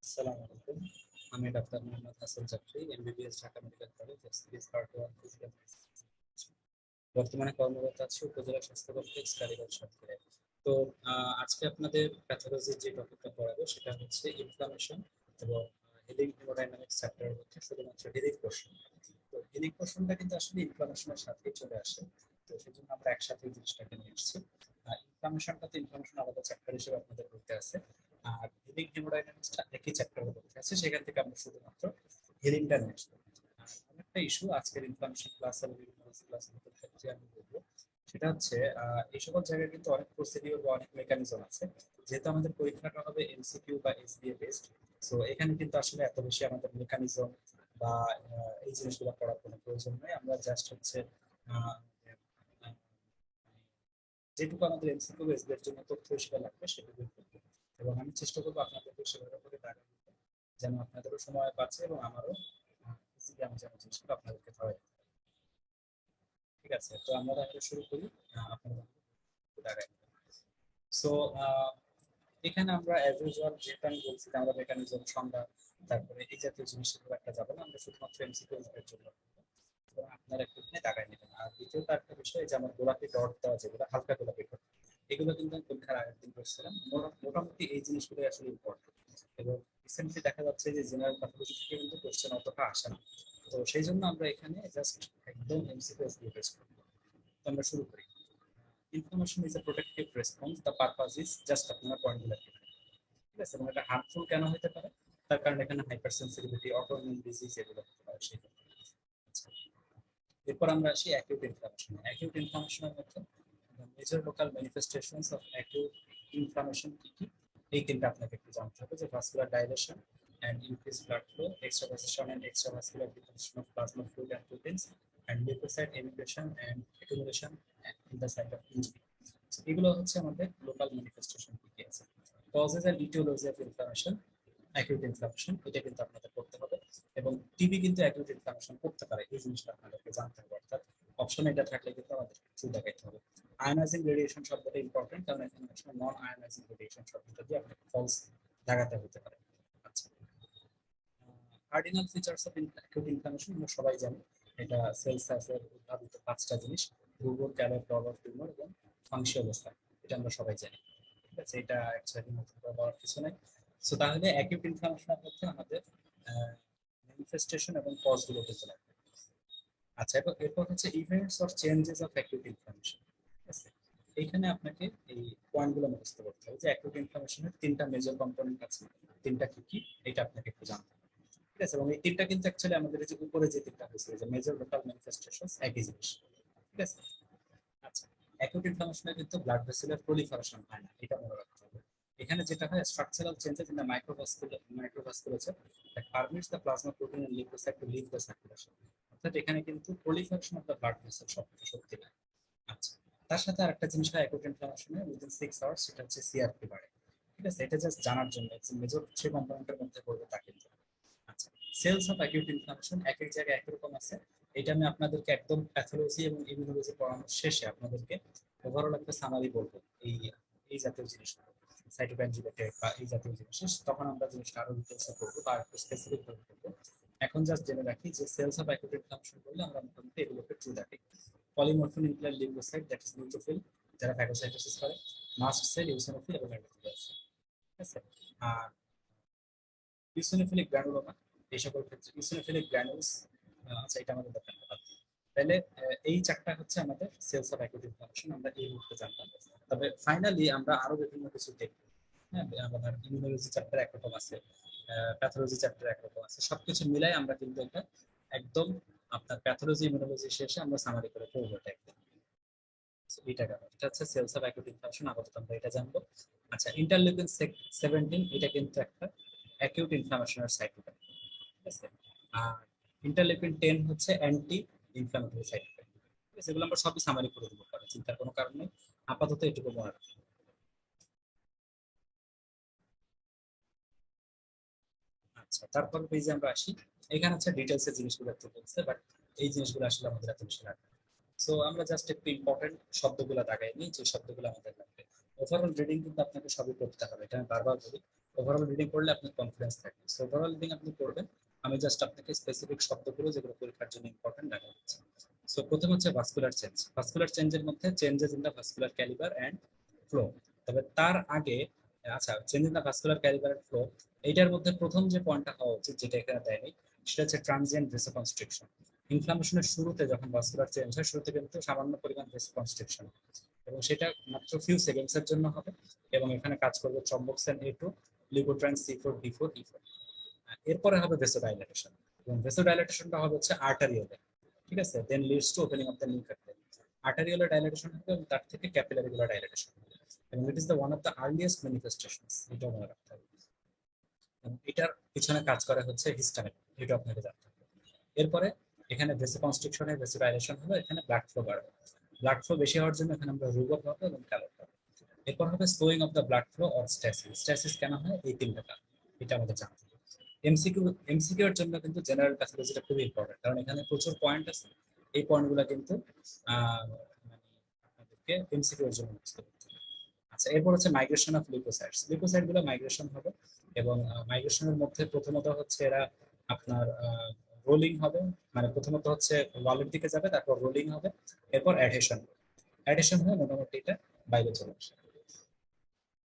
আসসালামু আলাইকুম। আমি doctor Mohammad Hasan Jafri, MBBS, Dhaka medical college, SBS part 1 physical. বর্তমানে কর্মরত আছি উপজেলা স্বাস্থ্য কমপ্লেক্স কারিগর সাতক্ষীরায়। তো আজকে আপনাদের প্যাথোলজির যে টপিকটা পড়াবো সেটা হচ্ছে ইনফ্লামেশন এবং হিলিং হেমোডাইনামিক্স চ্যাপ্টারের মধ্যে শুধুমাত্র হিলিং পোর্শন। তো হিলিং পোর্শনটা কিন্তু আসলে ইনফ্লামেশনের সাথেই চলে আসে। তো সেজন্য আমরা একসাথে এই জিনিসটাকে নিয়ে এসেছি। আর ইনফ্লামেশনটা তো ইনফ্লামেশন আলাদা চ্যাপ্টার হিসেবে আপনাদের পড়তে আছে। আর হিলিং হেমোডাইনামিক্সটা একই চ্যাপ্টারের মধ্যে আছে, সেখান থেকে আমরা শুধুমাত্র হিলিংটা নিয়ে আসবো। আর অনেকটা ইস্যু আজকের ইনফ্লামেশন ক্লাস এবং ক্লাসের ক্ষেত্রে আমি বলবো সেটা হচ্ছে এই সকল জায়গায় কিন্তু অনেক প্রসিডিওর বা অনেক মেকানিজম আছে। যেহেতু আমাদের পরীক্ষাটা হবে এমসিকিউ বা এসবিএ বেসড, সো এখানে কিন্তু আসলে এত বেশি আমাদের মেকানিজম বা এই জিনিসগুলো পড়ার কোনো প্রয়োজন নেই। আমরা জাস্ট হচ্ছে আহ, আহ, যেটুকু আমাদের এমসিকিউ এসবিএ এর জন্য তথ্য হিসেবে লাগবে সেটুকু করবো। এবং আমি চেষ্টা করবো আপনাদেরকে সেভাবে করে দাঁড়িয়ে দিতে, যেন আপনাদেরও সময় পাচ্ছে এবং আমারও ইজিলি আমি যেন জিনিসগুলো আপনাদেরকে ধরাই। ঠিক আছে, তো আমরা তাহলে শুরু করি। আপনাদের দাঁড়ায়। সো এখানে আমরা অ্যাজ ইউজুয়াল যেটা আমি বলছি যে আমরা মেকানিজম সংজ্ঞা তারপরে এই জাতীয় জিনিসের খুব একটা যাবো না, আমরা শুধুমাত্র এমসিকিউ এর জন্য তো আপনারা একটু এখানে দাগায় নেবেন। আর দ্বিতীয়ত একটা বিষয় যে আমার গোলাপি ডট দেওয়া যেগুলো হালকা গোলাপি ডট, এগুলো কিন্তু আমি পরীক্ষার আগের দিন করছিলাম। মোটামুটি এই জিনিসগুলো আসলে ইম্পর্টেন্ট এবং রিসেন্টলি দেখা যাচ্ছে যে জেনারেল প্যাথোলজি থেকে কিন্তু কোশ্চেন অতটা আসে না। তো সেই জন্য আমরা এখানে জাস্ট একদম এমসিকিউ দিয়ে বেস করবো। তো আমরা শুরু করি। Information is a protective response, the purpose is just আপনার পয়েন্টগুলো ঠিক আছে। এবং এটা হার্মফুল কেন হতে পারে, তার কারণ এখানে হাইপার সেন্সিটিভিটি, অটোইমিউন ডিজিজ এগুলো হতে পারে সেই জন্য। আচ্ছা, এরপর আমরা আসি অ্যাকিউট ইনফ্লামেশন। অ্যাকিউট ইনফ্লামেশনের মধ্যে major local manifestations of acute inflammation কি কি, এই তিনটা আপনাকে একটু জানতে হবে। যে vascular dilation and increased blood flow, extravasation and extravascular deposition of plasma fluid and proteins, and leukocyte emigration and accumulation in the site of injury. So এগুলো হচ্ছে আমাদের লোকাল ম্যানিফেস্টেশন কি কি আছে। Causes and aetiology of inflammation, acute inflammation এটা কিন্তু আপনাদের করতে হবে। এবং টিবি কিন্তু অ্যাকিউট ইনফ্লামেশন করতে পারে, এই জিনিসটা আপনাদেরকে জানতে হবে। অর্থাৎ অপশন এটা থাকলে কিন্তু আমাদের ট্রু দেখাইতে হবে। আয়নাইজিং রেডিয়েশন শব্দটা ইম্পর্টেন্ট, কারণ এখানে আসলে নন আয়নাইজিং রেডিয়েশন শব্দটা দিয়ে আপনাকে ফলস লাগাতে হতে পারে। আচ্ছা, cardinal features of acute inflammation আমরা সবাই জানি। এটা সেল সাইজের উদ্ভাবিত পাঁচটা জিনিস: রুবর, ক্যালর, ডলর, টিউমার এবং ফাংশিওলোসা। এটা আমরা সবাই জানি। ঠিক আছে, এটা অ্যাকচুয়ালি নতুন করে বলার কিছু নাই। সো তাহলে অ্যাকিউট ইনফ্লামেশনের মধ্যে আমাদের ম্যানিফেস্টেশন এবং কজগুলো বলতে লাগবে। আচ্ছা, এরপর হচ্ছে events or changes of acute inflammation. ঠিক আছে, এইখানে আপনাকে এই পয়েন্টগুলো মুখস্থ করতে হবে যে অ্যাকিউট ইনফ্লামেশনের তিনটা মেজর কম্পোনেন্ট আছে, তিনটা কি কি এটা আপনাকে একটু জানতে হবে। ঠিক আছে, এবং এই তিনটা কিন্তু অ্যাকচুয়ালি আমাদের যে উপরে যে তিনটা হয়েছে যে মেজর লোকাল ম্যানিফেস্টেশনস একই জিনিস। ঠিক আছে। আচ্ছা, অ্যাকিউট ইনফ্লামেশনে কিন্তু ব্লাড ভেসেলের প্রলিফারেশন হয় না, এটা মনে রাখতে হবে। এখানে যেটা হয় structural changes in the microvasculature that permits the plasma protein and leukocyte to leave the circulation. অর্থাৎ এখানে কিন্তু proliferation of the blood vessel সবটা সত্যি না। আচ্ছা, তার সাথে আরেকটা জিনিস হয় অ্যাকিউট ইনফ্লামেশনে উইদিন 6 আওয়ার্স, সেটা হচ্ছে সিআরপি বাড়ে। ঠিক আছে, এটা জাস্ট জানার জন্য মেজর 3 কম্পোনেন্টের মধ্যে পড়বে তা কিন্তু। আচ্ছা, সেলস অফ অ্যাকিউট ইনফ্লামেশন এক এক জায়গায় একরকম আছে। এটা আমি আপনাদেরকে একদম প্যাথোলজি এবং ইমিউনোলজি পড়ানোর শেষে আপনাদেরকে ওভারঅল একটা সামারি বলবো এই এই জাতীয় জিনিসগুলো, সাইটোকাইন রিলেটেড বা এই জাতীয় জিনিস। তখন আমরা জিনিসটা আরো ডিটেলসে করবো বা একটু স্পেসিফিক ভাবে করবো। এখন জাস্ট জেনে রাখি যে সেলস অফ অ্যাকিউট ইনফ্লামেশন বললে আমরা মোটামুটি এগুলোকে ট্রু দেখি: polymorphonuclear leukocyte that is neutrophil, যারা ফ্যাগোসাইটোসিস করে; মাস্ট সেল, ইউসিনোফিল এবং এন্ডোথেলিয়াল সেল। ঠিক আছে। আর ইসোনোফিলিক গ্র্যানুলোমা, এই সকল ক্ষেত্রে ইসোনোফিলিক গ্র্যানুলস। আচ্ছা, এটা আমাদের দরকার নেই। তাহলে এই চারটা হচ্ছে আমাদের সেলস অফ অ্যাকিউট ইনফ্লামেশন, আমরা এই মুহূর্তে জানতাম। তবে ফাইনালি আমরা আরো বিভিন্ন কিছু দেখব। হ্যাঁ, আমাদের ইমিউনোলজি চ্যাপ্টার একরকম আছে, প্যাথোলজি চ্যাপ্টার একরকম আছে, সবকিছু মিলাই আমরা কিন্তু এটা একদম আপনার প্যাথোলজি ইমিউনোলজি শেষে আমরা সামারি করে পড়বো এটা একদম। এটা গেল, এটা হচ্ছে সেলস অফ অ্যাকিউট ইনফ্লামেশন, আপাতত আমরা এটা জানবো। আচ্ছা, ইন্টারলিউকিন 17 এটা কিন্তু একটা অ্যাকিউট ইনফ্লামেশনের সাইটোকাইন। ঠিক আছে। আর ইন্টারলিউকিন 10 হচ্ছে অ্যান্টি ইনফ্লামেটরি সাইটোকাইন। ঠিক আছে, এগুলো আমরা সবই সামারি করে দেবো, কারণ চিন্তার কোনো কারণ নেই। আপাতত এটুকু মনে রাখবো। আচ্ছা, তারপর পেজে আমরা আসি। এখানে হচ্ছে ডিটেলস এর জিনিসগুলো একটু বলছে, বাট এই জিনিসগুলো আসলে আমাদের এত বেশি লাগবে। সো আমরা জাস্ট একটু ইম্পর্টেন্ট শব্দগুলো দাগাই নিই যে শব্দগুলো আমাদের লাগবে। ওভারঅল রিডিং কিন্তু আপনাকে সবই করতে হবে, এটা আমি বারবার বলি। ওভারঅল রিডিং পড়লে আপনার কনফিডেন্স থাকে। সো ওভারঅল রিডিং আপনি পড়বেন, আমি জাস্ট আপনাকে স্পেসিফিক শব্দগুলো যেগুলো পরীক্ষার জন্য ইম্পর্টেন্ট দেখা হচ্ছে। সো প্রথম হচ্ছে ভাস্কুলার চেঞ্জ। ভাস্কুলার চেঞ্জের মধ্যে changes in the vascular calibre and flow. তবে তার আগে, আচ্ছা, change in the vascular calibre and flow, এইটার মধ্যে প্রথম যে পয়েন্টটা হওয়া উচিত যেটা এখানে দেয়নি, সেটা হচ্ছে ট্রানজিয়েন্ট ভেসোকনস্ট্রিকশন। ইনফ্লামেশনের শুরুতে যখন ভাস্কুলার চেঞ্জ হয়, শুরুতে কিন্তু সামান্য পরিমাণ ভেসোকনস্ট্রিকশন, এবং সেটা মাত্র ফিউ সেকেন্ডস এর জন্য হবে, এবং এখানে কাজ করবে চম্বকসেন A2, leukotriene C4 D4 E4। এরপরে হবে ভেসোডাইলেটেশন, এবং ভেসোডাইলেটেশনটা হবে হচ্ছে আর্টারিয়ালে, ঠিক আছে, then leads to opening of the new capillary. আর্টারিয়ালে ডাইলেটেশন হবে এবং তার থেকে ক্যাপিলারিগুলো ডাইলেটেশন হবে, এবং it is the one of the earliest manifestations, এটা মনে রাখতে হবে। এটার পিছনে কাজ করে হচ্ছে হিস্টামিন, এটা আপনাকে জানতে হবে। এরপরে এখানে ভেসোকনস্ট্রিকশনে ভেসোডাইলেশন হবে, এখানে ব্লাড ফ্লো বাড়বে। ব্লাড ফ্লো বেশি হওয়ার জন্য এখানে আমরা রুগো পাবো এবং ক্যালর পাবো। এরপর হবে slowing of the blood flow or stasis. Stasis কেন হয়, এই তিনটা কারণ, এটা আমাদের জানতে হবে। এমসিকিউ, এমসিকিউ এর জন্য কিন্তু জেনারেল প্যাথোলজিটা খুবই ইম্পর্টেন্ট, কারণ এখানে প্রচুর পয়েন্ট আছে। এই পয়েন্টগুলো কিন্তু মানে আপনাদেরকে এমসিকিউ এর জন্য বুঝতে হবে। আচ্ছা, এরপর হচ্ছে মাইগ্রেশন অফ লিউকোসাইটস। লিউকোসাইট গুলো মাইগ্রেশন হবে, এবং মাইগ্রেশনের মধ্যে প্রথমত হচ্ছে এরা আপনার রোলিং হবে, মানে প্রথমত হচ্ছে ওয়ালের দিকে যাবে, তারপর রোলিং হবে, এরপর অ্যাডহেশন। অ্যাডহেশন হয়ে মোটামুটি এটা বাইরে চলে আসে।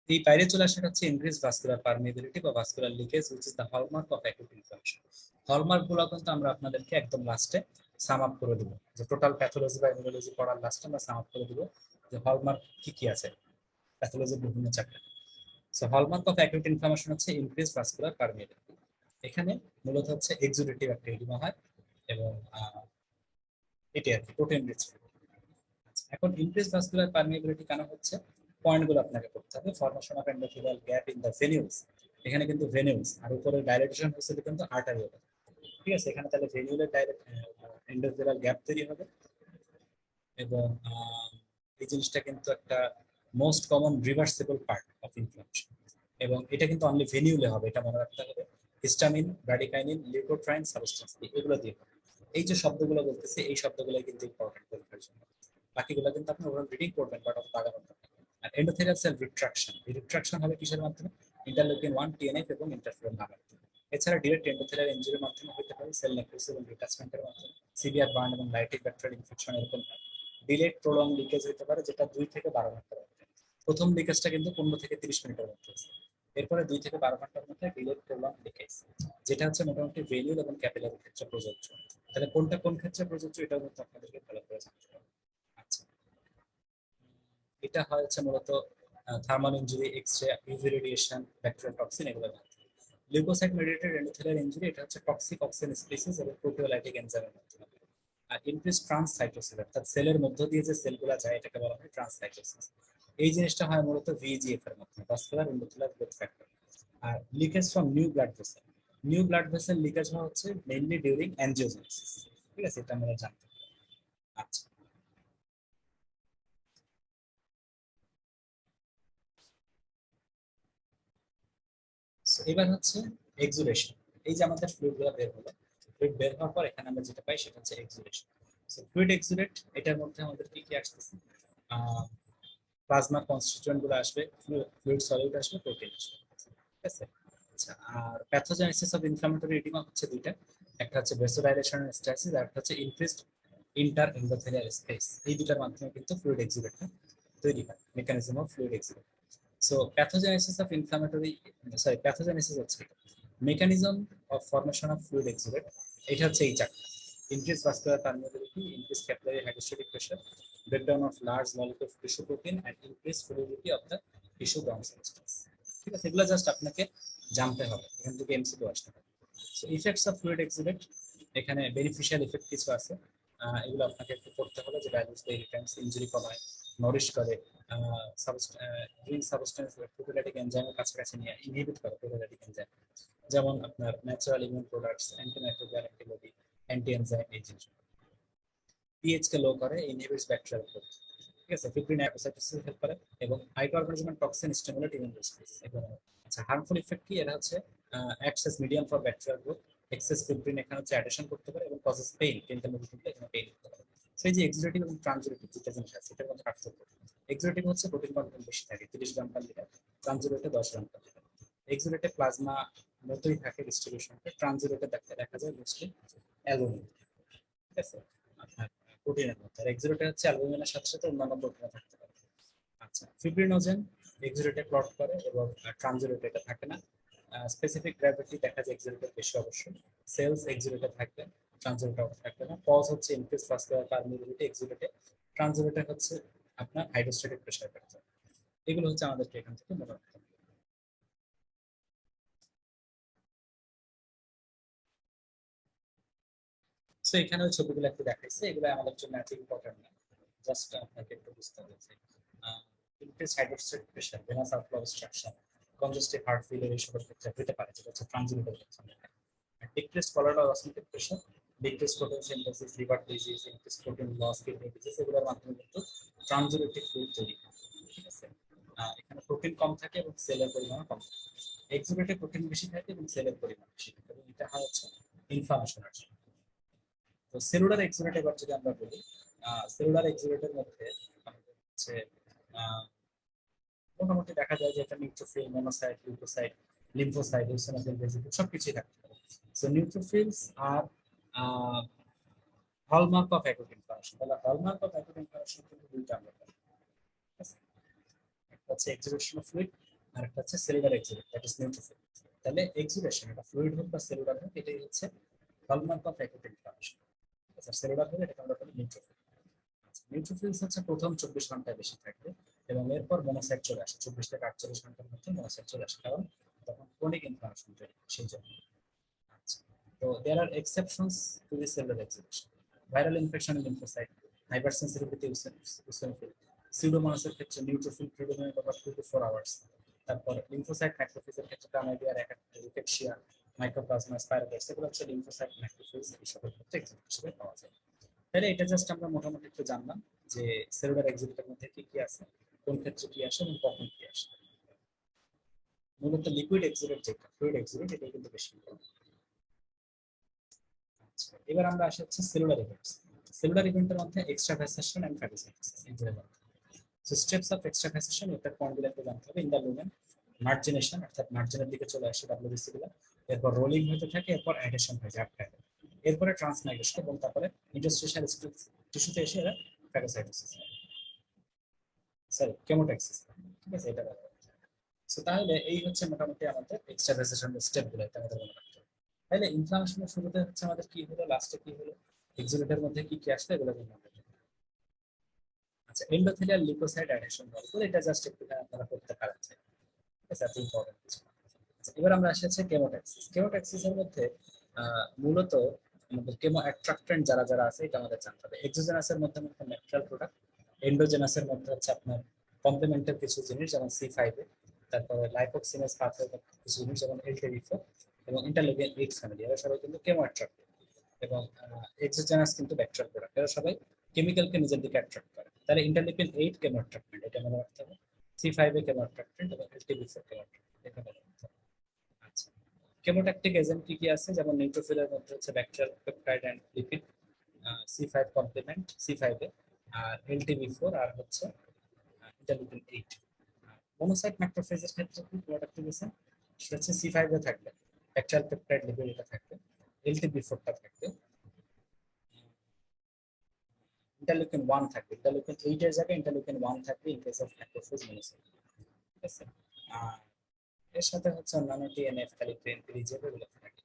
এই বাইরে চলে আসাটা হচ্ছে ইনক্রিজ ভাস্কুলার পারমিয়াবিলিটি বা vascular leakage, which is the hallmark of acute inflammation. Hallmark গুলো কিন্তু আমরা আপনাদেরকে একদম লাস্টে সাম আপ করে দিব, যে টোটাল প্যাথোলজি বা ইমিউনোলজি পড়ার লাস্টে আমরা সাম আপ করে দিব যে হলমার্ক কি কি আছে প্যাথোলজির বিভিন্ন chapter. So hallmark of acute inflammation হচ্ছে ইনক্রিজ ভাস্কুলার পারমিয়াবিলিটি। এখানে মূলত হচ্ছে এক্সুডেটিভ একটা এডিমা হয়, এবং এটি আর কি প্রোটিন রিচ। এখন ইনক্রিজ ভাস্কুলার পারমিয়াবিলিটি কেন হচ্ছে, পয়েন্টগুলো আপনাকে করতে হবে। Formation of endothelial gap in the venules, এখানে কিন্তু ভেনিউলস, আর উপরে ডাইলেটেশন হচ্ছে কিন্তু আর্টারিয়াল, ঠিক আছে, এখানে তাহলে ভেনিউলের ডাইরেক্ট এন্ডোথেলিয়াল গ্যাপ তৈরি হবে, এবং এই জিনিসটা কিন্তু একটা most common reversible part of inflammation, এবং এটা কিন্তু অনলি ভেনিউলে হবে, এটা মনে রাখতে হবে। হিস্টামিন, ব্র্যাডিকাইনিন, লিউকোট্রাইন সাবস্টেন্স এগুলো দিয়ে হবে। এই যে শব্দগুলো বলতেছি, এই শব্দগুলো কিন্তু ইম্পর্টেন্ট পরীক্ষার জন্য। বাকিগুলো কিন্তু আপনি ওভারঅল রিডিং করবেন, বাট অফ লাগানোর দরকার। আর এন্ডোথেলিয়াল সেল রিট্রাকশন, এই রিট্রাকশন হবে কিসের মাধ্যমে, ইন্টারলিউকিন 1, টিএনএফ এবং ইন্টারফেরন গামা। এছাড়া ডিরেক্ট এন্ডোথেলিয়াল ইনজুরির মাধ্যমে হতে পারে, সেল নেক্রোসিস এবং ডিটাচমেন্টের মাধ্যমে, সিভিয়ার বার্ন এবং লাইটিক ব্যাকটেরিয়াল ইনফেকশন এরকম হয়। ডিলেড প্রলং লিকেজ হতে পারে, যেটা 2 থেকে 12 ঘন্টার মধ্যে। প্রথম লিকেজটা কিন্তু 15 থেকে 30 মিনিটের মধ্যে আছে। এরপরে 2 থেকে 12 ঘন্টার মধ্যে ডিলেড প্রলং লিকেজ, যেটা হচ্ছে মোটামুটি ভেনিউল এবং ক্যাপিলারি ক্ষেত্রে প্রযোজ্য। তাহলে কোনটা কোন ক্ষেত্রে প্রযোজ্য, এটাও কিন্তু আপনাদেরকে ভালো করে জানতে হবে। আচ্ছা, এটা হয় হচ্ছে মূলত thermal injury, X-ray, UV radiation, bacterial toxin, এগুলো। লিউকোসাইট মেডিয়েটেড এন্ডোথেলিয়াল ইনজুরি, এটা হচ্ছে টক্সিক অক্সিন স্পিসিস এবং প্রোটিওলাইটিক এনজাইমের মাধ্যমে। আর ইনক্রিজ ট্রান্সসাইটোসিস, অর্থাৎ সেলের মধ্য দিয়ে যে সেলগুলো যায়, এটাকে বলা হয় ট্রান্সসাইটোসিস। এই জিনিসটা হয় মূলত ভিজিএফ এর মাধ্যমে, ভাস্কুলার এন্ডোথেলিয়াল গ্রোথ ফ্যাক্টর। আর leakage from new blood vessel, new blood vessel leakage হওয়া হচ্ছে মেইনলি ডিউরিং অ্যানজিওজেনেসিস, ঠিক আছে, এটা আমরা জানতে হবে। আচ্ছা, so এবার হচ্ছে এক্সুডেশন। এই যে আমাদের ফ্লুইড গুলো বের হলো, ফ্লুইড বের হওয়ার পর এখানে আমরা যেটা পাই সেটা হচ্ছে এক্সুডেশন। সো ফ্লুইড এক্সুডেট, এটার মধ্যে আমাদের কি কি আসতেছে, প্লাজমা কনস্টিটিউয়েন্ট গুলো আসবে, ফ্লুইড সলিড আসবে, প্রোটিন আসবে, ঠিক আছে। আচ্ছা, আর প্যাথোজেনেসিস অফ ইনফ্লামেটরি এডিমা হচ্ছে দুইটা, একটা হচ্ছে ভেসোডাইলেশন এন্ড স্ট্যাসিস, আর একটা হচ্ছে ইনক্রিজড ইন্টার এন্ডোথেলিয়াল স্পেস। এই দুটার মাধ্যমে কিন্তু ফ্লুইড এক্সুডেটটা তৈরি হয়, mechanism of fluid exudate. So pathogenesis of inflammatory, sorry, pathogenesis হচ্ছে mechanism of formation of fluid exudate. এটা হচ্ছে এই চারটা: increase vascular permeability, increase capillary hydrostatic pressure, breakdown of large molecule of tissue protein, and increased fluidity of the tissue bound substance। ঠিক আছে, এগুলো just আপনাকে জানতে হবে, এখান থেকে এমসিকিউ আসতে হবে। So effects of fluid exudate, এখানে বেনিফিশিয়াল ইফেক্ট কিছু আছে, এগুলো আপনাকে একটু পড়তে হবে, যে ডায়াবেটিস ইরিটেন্স, ইনজুরি কমায়, নরিশ করে, গ্রিন সাবস্টেন্স প্রোটিওলাইটিক এনজাইমের কাছাকাছি নিয়ে ইনহিবিট করে প্রোটিওলাইটিক এনজাইম, যেমন আপনার natural immune products, antimicrobial antibody, anti enzyme, এই জিনিস। পিএইচ কে লো করে, ইনহিবিটস ব্যাকটেরিয়াল গ্রোথ, ঠিক আছে, ফিব্রিন অ্যাপোসাইটোসিস হেল্প করে, এবং microorganism and toxin stimulate immune response, এগুলো। আচ্ছা, হার্মফুল ইফেক্ট কি, এটা হচ্ছে excess medium for bacterial growth, excess fibrin এখানে হচ্ছে অ্যাডিশন করতে পারে, এবং কজেস পেইন, পেইনটা মধ্যে কিন্তু এখানে পেইন করতে পারে। সো এই যে এক্সুডেটিভ এবং ট্রানজিটিভ দুটো জিনিস আছে, এটার মধ্যে পার্থক্য। এক্সুডেটিভ হচ্ছে প্রোটিন কন্টেন্ট বেশি থাকে, 30 গ্রাম পার লিটার, ট্রানজিটিভ 10 গ্রাম পার লিটার। এক্সুলেটে প্লাজমা মতোই থাকে ডিস্ট্রিবিউশনটা, ট্রানজিটেটে দেখা যায় মোস্টলি অ্যালবুমিন, ঠিক আছে, আপনার প্রোটিনের মধ্যে। আর এক্সুলেটে হচ্ছে অ্যালবুমিনের সাথে সাথে অন্যান্য প্রোটিনও থাকতে পারে। আচ্ছা, ফিব্রিনোজেন এক্সুলেটে প্লট করে এবং ট্রানজিটেটে এটা থাকে না। স্পেসিফিক গ্র্যাভিটি দেখা যায় এক্সুলেটে বেশি অবশ্যই। সেলস এক্সুলেটে থাকবে, ট্রানজিটেটে থাকবে না। কজ হচ্ছে ইনক্রিজ ভাস্কুলার পারমিয়াবিলিটি এক্সুলেটে, ট্রানজিটেটে হচ্ছে আপনার হাইড্রোস্ট্যাটিক প্রেসার ফ্যাক্টর। এগুলো হচ্ছে আমাদেরকে এখান থেকে মনে রাখতে হবে। সো এখানে ওই ছবিগুলো একটু দেখাইছে, এগুলো আমাদের জন্য এত ইম্পর্টেন্ট না, জাস্ট আপনাকে একটু বুঝতে হবে যে increase hydrostatic pressure, venous outflow obstruction, congestive heart failure এইসবের ক্ষেত্রে হতে পারে, যেটা হচ্ছে ট্রানজিটের ক্ষেত্রে। Decrease colloidal osmotic pressure, decrease protein synthesis, liver disease, increase protein loss, kidney disease, এগুলোর মাধ্যমে কিন্তু ট্রানজিটিভ ফ্লুইড তৈরি হয়, ঠিক আছে। এখানে প্রোটিন কম থাকে এবং সেলের পরিমাণ কম থাকে। এক্সুলেটে প্রোটিন বেশি থাকে এবং সেলের পরিমাণ বেশি থাকে, এবং এটা হয় হচ্ছে ইনফ্লামেশনের জন্য। তো সেলুলার এক্সুলেট এবার যদি আমরা বলি, সেলুলার এক্সুলেটের মধ্যে আমাদের হচ্ছে আহ, মোটামুটি দেখা যায় যে এটা neutrophil, monocyte, leukocyte, lymphocyte, eosinophil, basically সবকিছুই থাকতে পারে। So neutrophils are hallmark of acute inflammation. তাহলে হলমার্ক অফ অ্যাকুট ইনফ্লামেশন কিন্তু দুইটা আমরা পাই, ঠিক আছে? একটা হচ্ছে এক্সুলেশন অফ ফ্লুইড, আর একটা হচ্ছে সেলুলার এক্সুলেট, দ্যাট ইজ নিউট্রোফিল। তাহলে এক্সুলেশন, এটা ফ্লুইড হোক বা সেলুলার হোক, এটাই হচ্ছে হলমার্ক অফ অ্যাকুট ইনফ্লামেশন। আচ্ছা, সেলুলার হলে এটাকে আমরা বলি নিউট্রোফিল। নিউট্রোফিলস হচ্ছে প্রথম 24 ঘন্টায় বেশি থাকবে, এবং এরপর মনোসাইট চলে আসে 24 থেকে 48 ঘন্টার মধ্যে মনোসাইট চলে আসে, কারণ তখন ক্রনিক ইনফ্লামেশন তৈরি হয় সেই জন্য। আচ্ছা, তো there are exceptions to the cellular exhibition. Viral infection in lymphocyte, hypersensitivity eosinophil, সিউডোমোনাসের ক্ষেত্রে neutrophil predominate over 2 to 4 hours. তারপর লিম্ফোসাইট ম্যাক্রোফেজের ক্ষেত্রে প্লানাইডিয়া, রিকেটশিয়া, মাইক্রোপ্লাজমা, স্পাইরোগাইটস, এগুলো হচ্ছে লিম্ফোসাইট ম্যাক্রোফেজ এইসবের ক্ষেত্রে এক্সিবিট হিসেবে পাওয়া যায়। তাহলে এটা জাস্ট আমরা মোটামুটি একটু জানলাম যে সেলুলার এক্সিবিটের মধ্যে কি কি আছে, কোন ক্ষেত্রে কি আসে এবং কখন কি আসে। মূলত লিকুইড এক্সিবিট যেটা, ফ্লুইড এক্সিবিট, এটা কিন্তু বেশি ইম্পর্টেন্ট। আচ্ছা, এবার আমরা আসি হচ্ছে সেলুলার ইভেন্টস। সেলুলার ইভেন্টের মধ্যে এক্সট্রাভাসেশন এন্ড ফ্যাগোসাইটোসিস, এই দুটো জানতে হবে। সো স্টেপস অফ এক্সট্রাভাসেশন, এটা পয়েন্টগুলো একটু জানতে হবে। ইন দ্য লুমেন মার্জিনেশন, অর্থাৎ মার্জিনের দিকে চলে আসে ডব্লিউবিসি গুলো, এরপর রোলিং হতে থাকে, এরপর অ্যাডেশন হয়ে যায় আটকায়, এরপরে ট্রান্সমাইগ্রেশন, এবং তারপরে ইন্টারস্টিশিয়াল টিস্যুতে এসে এরা ফ্যাগোসাইটোসিস, সরি কেমোট্যাক্সিস, ঠিক আছে, এটা ব্যবহার। সো তাহলে এই হচ্ছে মোটামুটি আমাদের এক্সট্রাভাসেশনের স্টেপগুলো, এটা আমাদের মনে রাখতে হবে। তাহলে ইনফ্লামেশনের শুরুতে হচ্ছে আমাদের কি হলো, লাস্টে কি হলো, এক্সিলেটের মধ্যে কি কি আসলো, এগুলো মনে রাখতে হবে। আচ্ছা, এন্ডোথেলিয়াল লিউকোসাইট অ্যাডহেশন বলবো, এটা জাস্ট একটু আপনারা করতে পারেন, ঠিক আছে, এত ইম্পর্টেন্ট কিছু না। আচ্ছা, এবার আমরা আসি হচ্ছে কেমোট্যাক্সিস। কেমোট্যাক্সিসের মধ্যে মূলত আমাদের কেমো অ্যাট্রাক্টেন্ট যারা যারা আছে এটা আমাদের জানতে হবে। এক্সোজেনাসের মধ্যে আমাদের ন্যাচারাল প্রোডাক্ট, এন্ডোজেনাসের মধ্যে হচ্ছে আপনার কমপ্লিমেন্টারি কিছু জিনিস যেমন C5, তারপরে লাইপোক্সিনেজ পাথওয়ে কিছু জিনিস যেমন LTB4 এবং ইন্টারলিউকিন 8 ফ্যামিলি, এরা সবাই কিন্তু কেমো অ্যাট্রাক্টেন্ট। এবং এক্সোজেনাস কিন্তু ব্যাকটেরিয়াল প্রোডাক্ট, এরা সবাই কেমিক্যালকে নিজের দিকে অ্যাট্রাক্ট করে। তাহলে ইন্টারলিউকিন 8 কেমো অ্যাট্রাক্টেন্ট, এটা মনে রাখতে হবে। C5 কেমো অ্যাট্রাক্টেন্ট এবং LTB4 কেমো অ্যাট্রাক্টেন্ট, এটা মনে রাখতে হবে। আচ্ছা, কেমোট্যাকটিক এজেন্ট কি কি আছে, যেমন নিউট্রোফিলের মধ্যে হচ্ছে bacterial peptide and lipid, C5 complement C5 a, আর LTB4, আর হচ্ছে ইন্টারলিউকিন 8। মনোসাইট ম্যাক্রোফেজের ক্ষেত্রে কি কেমোট্যাকটিক এজেন্ট, সেটা হচ্ছে C5 এ থাকবে ব্যাকটেরিয়াল পেপটাইড লিপিড, এটা থাকবে, LTB4টা থাকবে, ইন্টারলিউকিন 1 থাকবে, ইন্টারলিউকিন 8 এর জায়গায় ইন্টারলিউকিন 1 থাকবে in case of macrophage monocyte, ঠিক আছে। আর এর সাথে হচ্ছে অন্যান্য TNF, ক্যালিপ্রিন, পিরিজেব, এগুলো থাকে,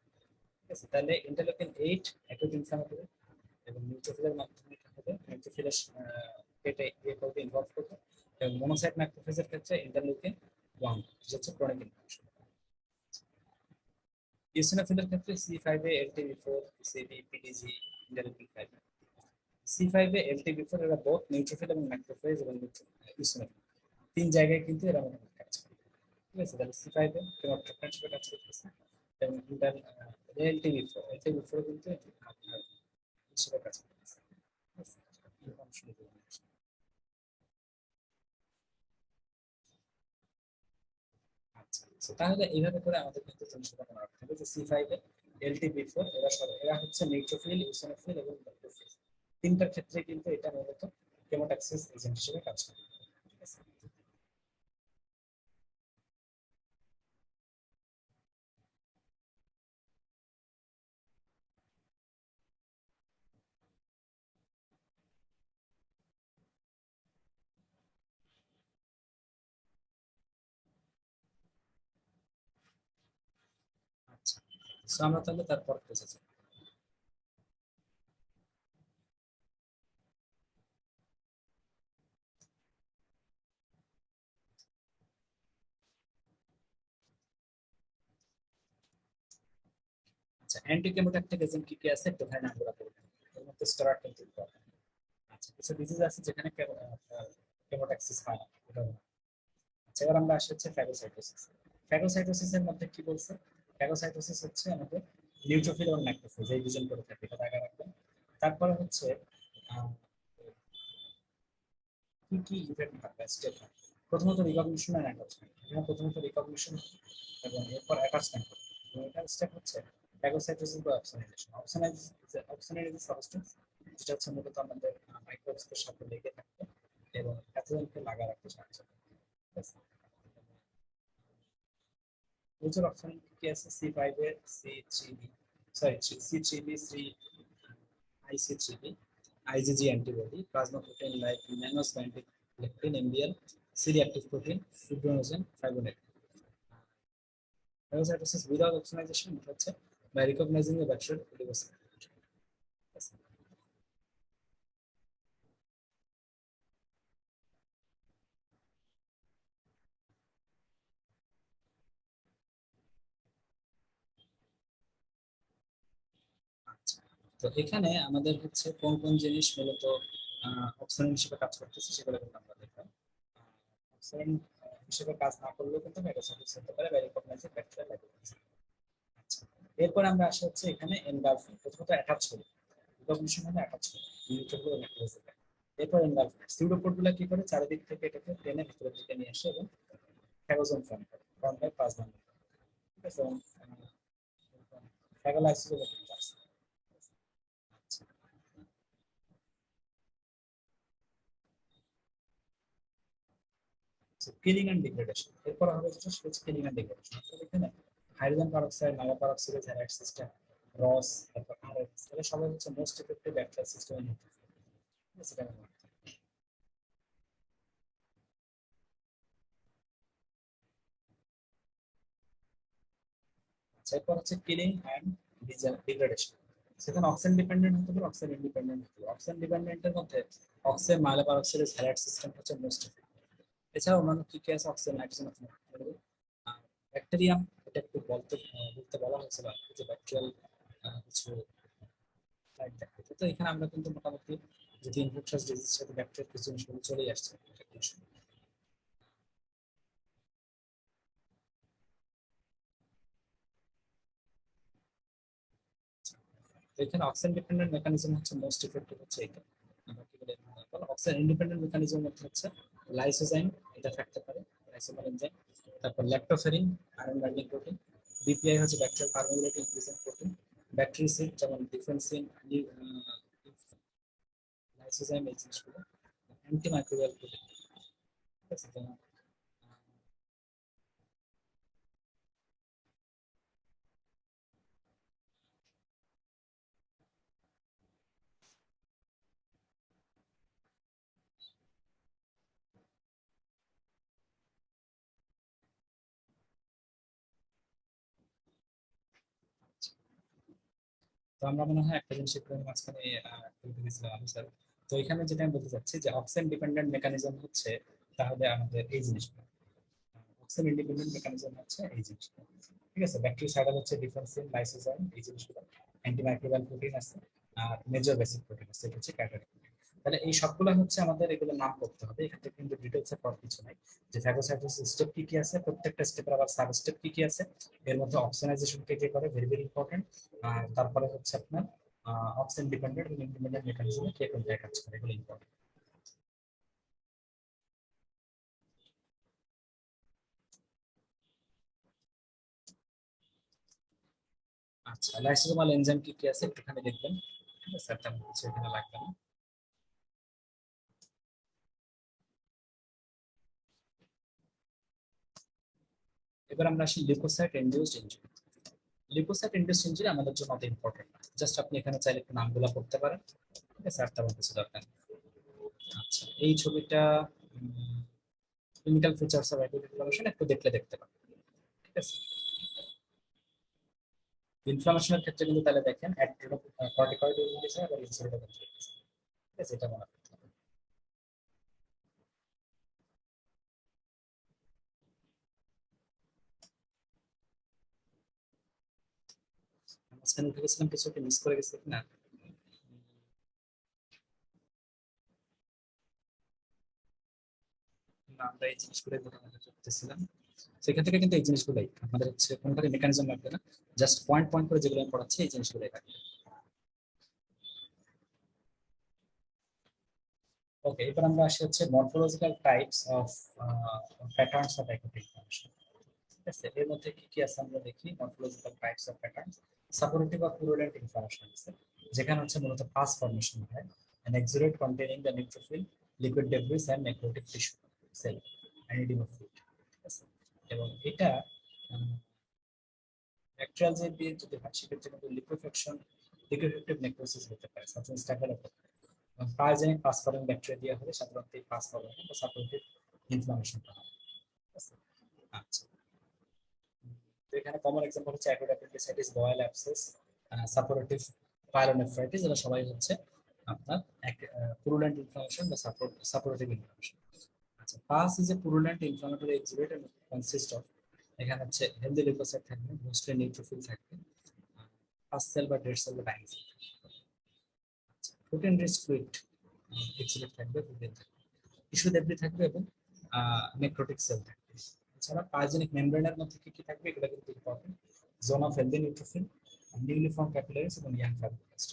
ঠিক আছে। তাহলে ইন্টারলিউকিন 8 অ্যাকুট ইনফ্লামেটরি, এবং নিউট্রোফিলের মাধ্যমে এটা হবে, নিউট্রোফিলের পেটে ইয়ে করবে, ইনভলভ করবে। এবং মনোসাইট ম্যাক্রোফেজের ক্ষেত্রে ইন্টারলিউকিন 1, যেটা হচ্ছে ক্রনিক ইনফ্লামেশন। ইওসিনোফিলের ক্ষেত্রে C5 এ LTB4, PCB, PDG, interleukin 5। C5 এ LTB4, এরা বোথ নিউট্রোফিল এবং ম্যাক্রোফেজ এবং ইওসিনোফিল, তিন জায়গায় কিন্তু এরা মোটামুটি কাজ করে, ঠিক আছে। তাহলে C5 এ কেমোট্রাক্টেন্ট হিসেবে কাজ করতেছে, এবং LTB4 কিন্তু আপনার হিসেবে কাজ করতেছে, ঠিক আছে। ইনফরমেশন দিলাম। আচ্ছা, so তাহলে এইভাবে করে আমাদের কিন্তু জিনিসটা মনে রাখতে হবে যে C5 এ LTB4, এরা হচ্ছে নিউট্রোফিল, ইওসিনোফিল এবং ম্যাক্রোফেজ, তিনটার ক্ষেত্রে কিন্তু এটা মূলত কেমোট্যাক্সিস এজেন্ট হিসেবে কাজ করে, ঠিক আছে। সো আমরা তাহলে তারপর পেজে যাই। আচ্ছা, অ্যান্টি কেমোট্যাকটিক এজেন্ট কি কি আছে একটু ভাই নামগুলো বলবেন। এর মধ্যে স্টেরয়েড কিন্তু important। আচ্ছা, কিছু ডিজিজ আছে যেখানে কেমোট্যাক্সিস হয় না, এটা বলুন। আচ্ছা, এবার আমরা আসি হচ্ছে ফ্যাগোসাইটোসিস। ফ্যাগোসাইটোসিস এর মধ্যে কি বলছে? ফ্যাগোসাইটোসিস হচ্ছে আমাদের নিউট্রোফিল এবং ম্যাক্রোফেজ এই দুজন করে থাকে, এটা আগে রাখবেন। তারপরে হচ্ছে আহ, কি কি ইভেন্ট থাকবে, স্টেপ থাকবে। প্রথমত রিকগনিশন এন্ড অ্যাটাচমেন্ট, এখানে প্রথমত রিকগনিশন এবং এরপর অ্যাটাচমেন্ট। এটার স্টেপ হচ্ছে ফ্যাগোসাইটোসিস বা অপসোনাইজেশন। অপসোনাইজ সাবস্টেন্স যেটা হচ্ছে মূলত আমাদের মাইক্রোস্কোপের সাথে লেগে থাকবে এবং প্যাথোজেনকে লাগা রাখতে সাহায্য করে। ঠিক আছে? প্রচুর অপশন কি আছে? C5 এর C3B, sorry C3B, IC3B, IgG antibody, plasma protein like ন্যানোস্পাইন্টিক lectin, MBL, C reactive protein, fibrinogen, fibronectin. Phagocytosis without opsonization হচ্ছে by recognizing the bacterial oligocyte। আচ্ছা, তো এখানে আমাদের হচ্ছে কোন কোন জিনিস মূলত অক্সিজেন হিসেবে কাজ করতেছে সেগুলো কিন্তু আমরা দেখলাম। অক্সিজেন হিসেবে কাজ না করলেও কিন্তু ফ্যাগোসাইটোসিস হতে পারে বা রিকগনাইজিং ব্যাকটেরিয়া লাগে। আচ্ছা, এরপর আমরা আসি হচ্ছে এখানে এনগালফিং। প্রথমত অ্যাটাচ করি, রিকগনিশন মানে অ্যাটাচ করি নিউট্রোফিল এবং ম্যাক্রোফেজ। এরপর এনগালফিং, সিউডোপোডগুলো কি করে চারিদিক থেকে এটাকে টেনে ভিতরের দিকে নিয়ে আসে এবং ফ্যাগোজোম ফর্ম করে, ফর্ম বাই প্লাজমা। ঠিক আছে? এবং ফ্যাগোলাইসিস কিন্তু আছে। আচ্ছা, কিলিং এন্ড ডিগ্রেডেশন। এরপর হবে যেটা সেটা হচ্ছে কিলিং এন্ড ডিগ্রেডেশন। অর্থাৎ এখানে hydrogen peroxide, nitrogen peroxide, generate system, রস, তারপর আরএফএস, এরা সবাই হচ্ছে মোস্ট ইফেক্টিভ ব্যাকটেরিয়া সিস্টেমের মধ্যে। ঠিক আছে? কেমন? আচ্ছা, এরপর হচ্ছে কিলিং অ্যান্ড ডিগ্রেডেশন। সেখানে অক্সিজেন ডিপেন্ডেন্ট হতে পারে, অক্সিজেন ইন্ডিপেন্ডেন্ট হতে পারে। অক্সিজেন ডিপেন্ডেন্টের মধ্যে অক্সিজেন, মাইলা পারঅক্সাইড, হ্যালাইড সিস্টেম হচ্ছে মোস্ট ইফেক্টিভ। এছাড়াও অন্যান্য কি কি আছে? অক্সিজেন, নাইট্রোজেন, ব্যাকটেরিয়াম, এটা একটু বলতে বলা হয়েছিল আর কি, যে ব্যাকটেরিয়াল কিছু সাইড থাকে। তো এখানে আমরা কিন্তু মোটামুটি যদি ইনফেকশাস ডিজিজ সাথে ব্যাকটেরিয়াল কিছু জিনিসগুলো চলেই আসছে। তো এখানে অক্সিজেন ডিপেন্ডেন্ট মেকানিজম হচ্ছে মোস্ট ইফেক্টিভ হচ্ছে এটা। আমরা কি বলে, অক্সিজেন ইন্ডিপেন্ডেন্ট মেকানিজম মধ্যে হচ্ছে লাইসোজাইম, এটা থাকতে পারে, লাইসোজাইম এনজাইম। তারপর lactoferrin, iron binding protein. BPI হচ্ছে ব্যাকটেরিয়াল পারমিবিলিটি ইনক্রিজিং প্রোটিন। ব্যাকটেরিসিড যেমন ডিফেন্সিন, লাইসোজাইম, এই জিনিসগুলো। Antimicrobial protein. ঠিক আছে? যেমন তো আমরা মনে হয় একটা জিনিস একটু মাঝখানে বলতে গেছিলাম আমি স্যার। তো এখানে যেটা আমি বলতে চাচ্ছি যে অক্সিজেন ডিপেন্ডেন্ট মেকানিজম হচ্ছে তাহলে আমাদের এই জিনিসগুলো, অক্সিজেন ইন্ডিপেন্ডেন্ট মেকানিজম হচ্ছে এই জিনিসগুলো। ঠিক আছে? ব্যাকটেরিসাইডাল হচ্ছে ডিফেন্সিন, লাইসোজাইম, এই জিনিসগুলো। অ্যান্টিমাইক্রোবিয়াল প্রোটিন আছে, আর মেজর বেসিক প্রোটিন আছে, এটা হচ্ছে ক্যাটারি। তাহলে এই সবগুলো হচ্ছে আমাদের এগুলো নাম করতে হবে। এখান থেকে কিন্তু ডিটেলসে পড়ার কিছু নাই যে ফ্যাগোসাইটোসিস স্টেপ কি কি আছে, প্রত্যেকটা স্টেপের আবার সাব স্টেপ কি কি আছে, এর মধ্যে অক্সিজেনাইজেশন কে কে করে, ভেরি ভেরি ইম্পর্টেন্ট। আর তারপরে হচ্ছে আপনার অক্সিজেন ডিপেন্ডেন্ট এবং ইন্ডিপেন্ডেন্ট মেকানিজমে কে কোনটায় কাজ করে, এগুলো ইম্পর্টেন্ট। আচ্ছা, লাইসোজোমাল এনজাইম কি কি আছে একটুখানি দেখবেন। ঠিক আছে? তেমন কিছু এখানে লাগবে না। এবার আমরা আসি leukocyte induced injury. Leukocyte induced injury আমাদের জন্য অত ইম্পর্টেন্ট না, জাস্ট আপনি এখানে চাইলে একটু নামগুলো পড়তে পারেন। ঠিক আছে? আর তেমন কিছু দরকার নেই। আচ্ছা, এই ছবিটা clinical features of acute inflammation একটু দেখলে দেখতে পারেন। ঠিক আছে? ইনফ্লামেশনের ক্ষেত্রে কিন্তু তাহলে দেখেন কর্টিকয়েড রিলিজ হয় এবং ইনসুলিন রিলিজ হয়। ঠিক আছে, এটা মনে রাখতে হবে। মাঝখানে উঠে গেছিলাম, কিছু কি মিস করে গেছি কিনা? না, আমরা এই জিনিসগুলো মোটামুটি করতেছিলাম। সেখান থেকে কিন্তু এই জিনিসগুলোই আমাদের হচ্ছে কোনোটারই মেকানিজম লাগবে না, জাস্ট পয়েন্ট পয়েন্ট করে যেগুলো আমি পড়াচ্ছি এই জিনিসগুলোই লাগবে। ওকে, এবার আমরা আসি হচ্ছে morphological types of patterns of acute inflammation. ঠিক আছে, এর মধ্যে কি কি আছে আমরা দেখি। Morphological types of patterns, suppurative বা পুরুলেন্ট ইনফ্লামেশন আছে, যেখানে হচ্ছে মূলত পাস ফর্মেশন হয়, an exudate containing the neutrophil, liquid debris and necrotic tissue cell and edema fluid। ঠিক আছে, এবং এটা অ্যাকচুয়াল যে দিয়ে যদি হয় সেক্ষেত্রে কিন্তু লিকুইফেকটিভ নেক্রোসিস হতে পারে, সাবস্টেন্স ডেভেলপ হতে পারে। পায়োজেনিক পাসফরেন ব্যাকটেরিয়া দিয়ে হলে সাধারণত এই পাসফরেন বা সাপোরেটিভ ইনফ্লামেশনটা হয়। ঠিক আছে, আচ্ছা। তো এখানে কমন এক্সাম্পল হচ্ছে acute appendicitis, boil abscess, suppurative pyelonephritis, এরা সবাই হচ্ছে আপনার পুরুলেন্ট ইনফ্লামেশন বা সাপোরেটিভ ইনফ্লামেশন। আচ্ছা, pus is a purulent inflammatory exudate and consist of, এখানে হচ্ছে হেলদি লিউকোসাইট থাকবে, মোস্টলি নিউট্রোফিল থাকবে, ফার্স্ট সেল বা ডেড সেল বা dying cell. Protein rich fluid exudate থাকবে, প্রোটিন থাকবে, টিস্যু ডেবরি থাকবে এবং নেক্রোটিক সেল থাকবে। এছাড়া পায়োজেনিক মেমব্রেনের মধ্যে কি কি থাকবে এগুলো কিন্তু important, zone of healthy neutrophil, newly form capillaries এবং ইয়াং ফাইব্রোব্লাস্ট।